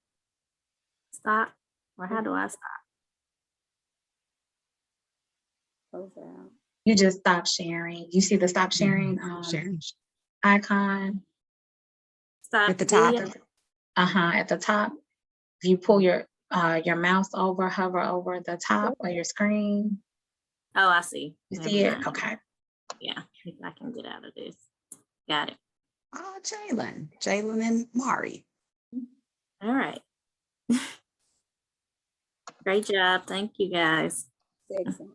stop, or how do I stop? Close out. You just stop sharing. You see the stop sharing icon Stop at the top. At the top. If you pull your mouse over, hover over the top of your screen. Oh, I see. You see it? Okay. Yeah, if I can get out of this. Got it. Oh, Jalen and Mari. All right. Great job. Thank you guys. Excellent.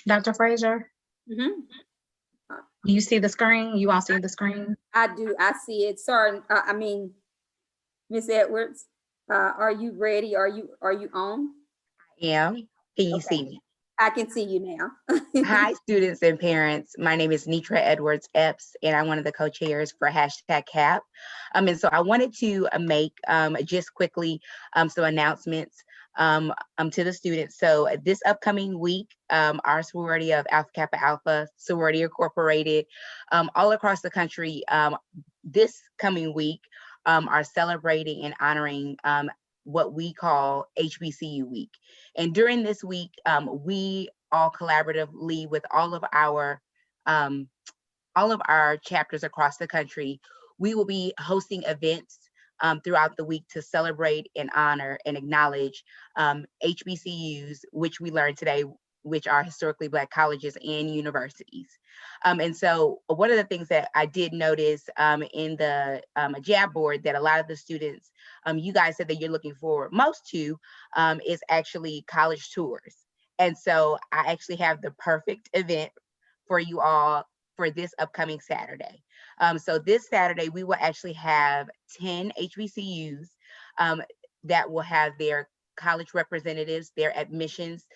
Dr. Frazier? Do you see the screen? You all see the screen? I do. I see it. Sorry. I mean, Miss Edwards. Are you ready? Are you on? Am. Can you Okay. see me? I can see you now. Hi, students and parents. My name is Nitra Edwards Epps, and I'm one of the co-chairs for #CAP. And so I wanted to make just quickly some announcements to the students. So this upcoming week, our sorority of Alpha Kappa Alpha, Sorority Incorporated, all across the country, this coming week, are celebrating and honoring what we call HBCU Week. And during this week, we all collaboratively with all of our chapters across the country, we will be hosting events throughout the week to celebrate and honor and acknowledge HBCUs, which we learned today, which are historically Black colleges and universities. And so one of the things that I did notice in the JAB board that a lot of the students, you guys said that you're looking forward most to is actually college tours. And so I actually have the perfect event for you all for this upcoming Saturday. So this Saturday, we will actually have 10 HBCUs that will have their college representatives, their admissions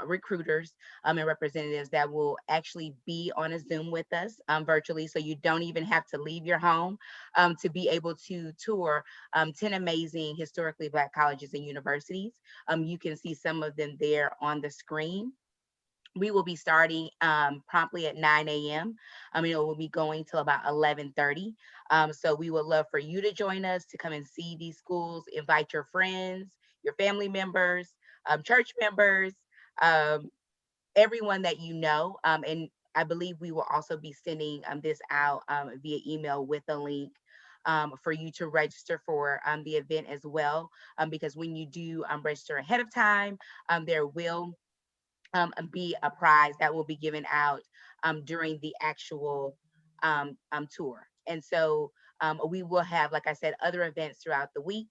recruiters and representatives that will actually be on a Zoom with us virtually. So you don't even have to leave your home to be able to tour 10 amazing historically Black colleges and universities. You can see some of them there on the screen. We will be starting promptly at 9 a.m. It will be going till about 11:30. So we would love for you to join us to come and see these schools, invite your friends, your family members, church members, everyone that you know. And I believe we will also be sending this out via email with a link for you to register for the event as well. Because when you do register ahead of time, there will be a prize that will be given out during the actual tour. And so we will have, like I said, other events throughout the week.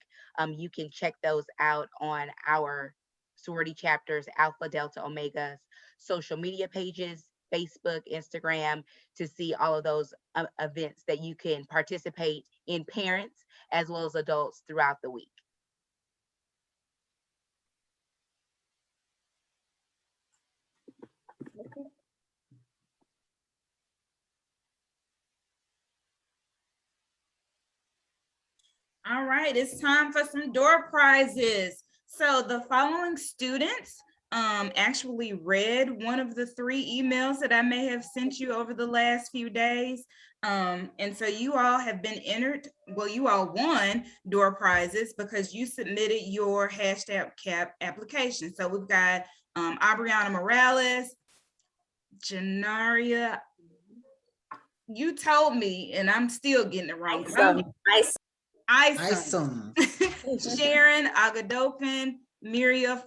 You can check those out on our sorority chapters, Alpha, Delta, Omega's social media pages, Facebook, Instagram, to see all of those events that you can participate in, parents as well as adults, throughout the week. All right, it's time for some door prizes. So the following students actually read one of the 3 emails that I may have sent you over the last few days. And so you all have been entered, well, you all won door prizes because you submitted your #CAP application. So we've got Ariana Morales, Janaria, you told me, and I'm still getting it wrong. Isom. Sharon Agadopin, Miria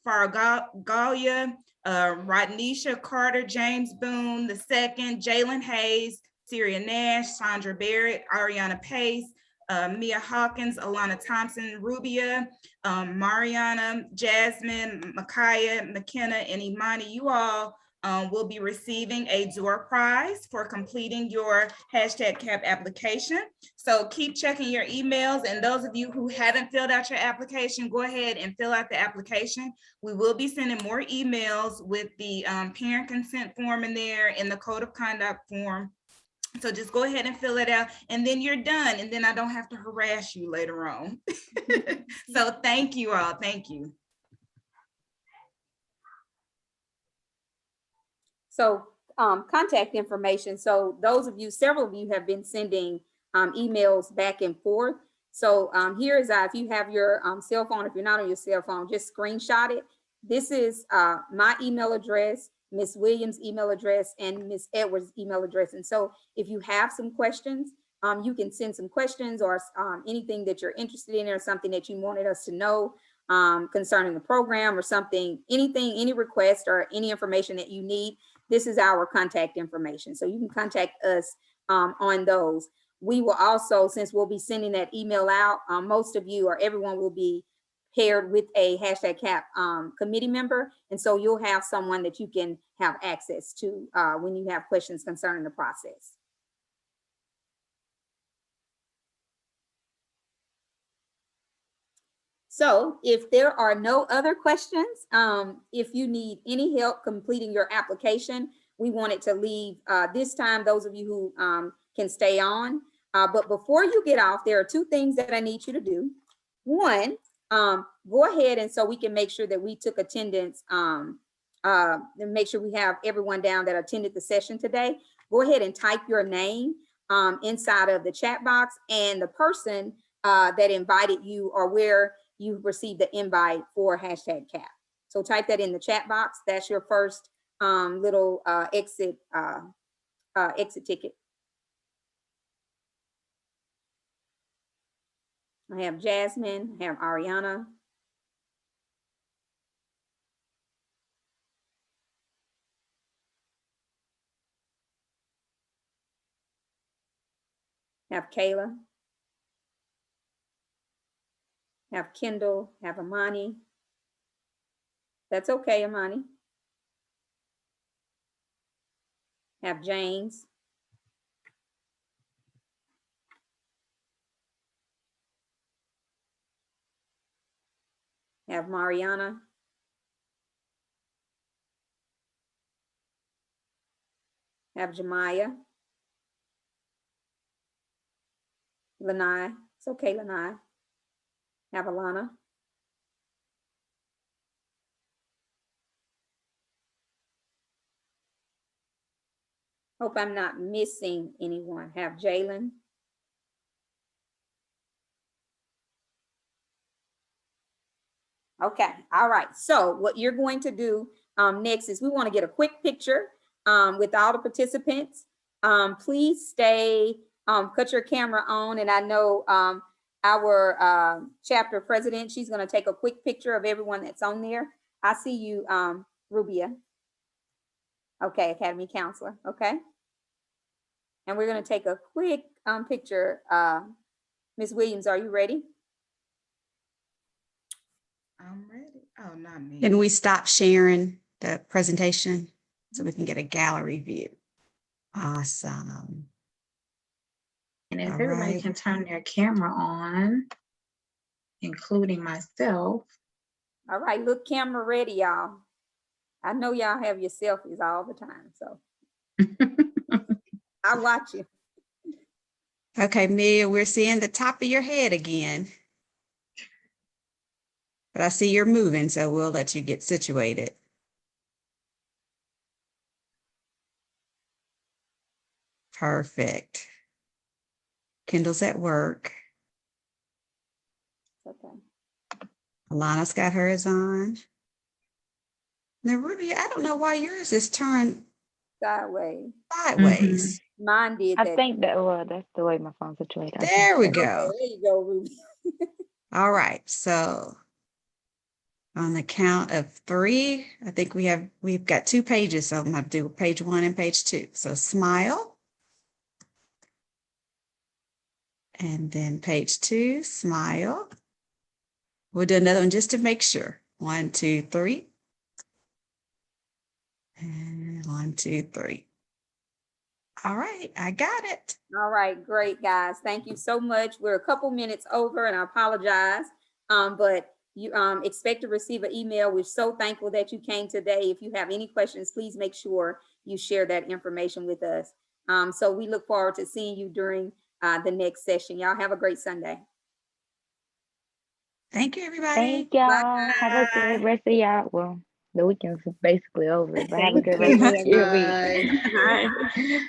Fargalia, Rodnisha Carter, James Boone II, Jalen Hayes, Syria Nash, Sandra Barrett, Ariana Pace, Mia Hawkins, Alana Thompson, Rubia, Mariana, Jasmine, Micaiah, McKenna, and Imani. You all will be receiving a door prize for completing your #CAP application. So keep checking your emails, and those of you who haven't filled out your application, go ahead and fill out the application. We will be sending more emails with the parent consent form in there and the code of conduct form. So just go ahead and fill it out, and then you're done, and then I don't have to harass you later on. So thank you all, thank you. So contact information. So those of you, several of you have been sending emails back and forth. So here is, if you have your cell phone, if you're not on your cell phone, just screenshot it. This is my email address, Ms. Williams' email address, and Ms. Edwards' email address. And so if you have some questions, you can send some questions or anything that you're interested in or something that you wanted us to know concerning the program or something, anything, any request or any information that you need. This is our contact information. So you can contact us on those. We will also, since we'll be sending that email out, most of you or everyone will be paired with a #CAP committee member. And so you'll have someone that you can have access to when you have questions concerning the process. So if there are no other questions, if you need any help completing your application, we wanted to leave this time, those of you who can stay on. But before you get off, there are two things that I need you to do. One, go ahead and so we can make sure that we took attendance and make sure we have everyone down that attended the session today. Go ahead and type your name inside of the chat box and the person that invited you or where you received the invite for #CAP. So type that in the chat box. That's your first little exit ticket. I have Jasmine, I have Ariana. Have Kayla. Have Kendall, have Imani. That's okay, Imani. Have James. Have Mariana. Have Jemiah. Lanai. It's okay, Lanai. Have Alana. Hope I'm not missing anyone. Have Jalen. Okay, all right. So what you're going to do next is we want to get a quick picture with all the participants. Please stay, cut your camera on, and I know our chapter president, she's going to take a quick picture of everyone that's on there. I see you, Rubia. Okay, Academy Counselor, okay. And we're going to take a quick picture. Ms. Williams, are you ready? I'm ready. Oh, not me. Can we stop sharing the presentation so we can get a gallery view? Awesome. And if All everybody right. can turn their camera on, including myself. All right, look camera ready, y'all. I know y'all have your selfies all the time, so I watch you. Okay, Mia, we're seeing the top of your head again. But I see you're moving, so we'll let you get situated. Perfect. Kendall's at work. Okay. Alana's got hers on. Now, Ruby, I don't know why yours is turned Sideways. sideways. Mine did I that. think that, well, that's the way my phone's situated. I think There we so. go. Okay, there you go, Ruby. All right, so on the count of 3, I think we've got 2 pages, so I'm gonna do page 1 and page 2. So smile. And then page 2, smile. We'll do another one just to make sure. 1, 2, 3. And 1, 2, 3. All right, I got it. All right, great, guys. Thank you so much. We're a couple minutes over, and I apologize. But you expect to receive an email. We're so thankful that you came today. If you have any questions, please make sure you share that information with us. So we look forward to seeing you during the next session. Y'all have a great Sunday. Thank you, everybody. Thank y'all. Have a good rest of y'all. Well, the weekend's basically over, but have a good rest of your week. Bye. Bye.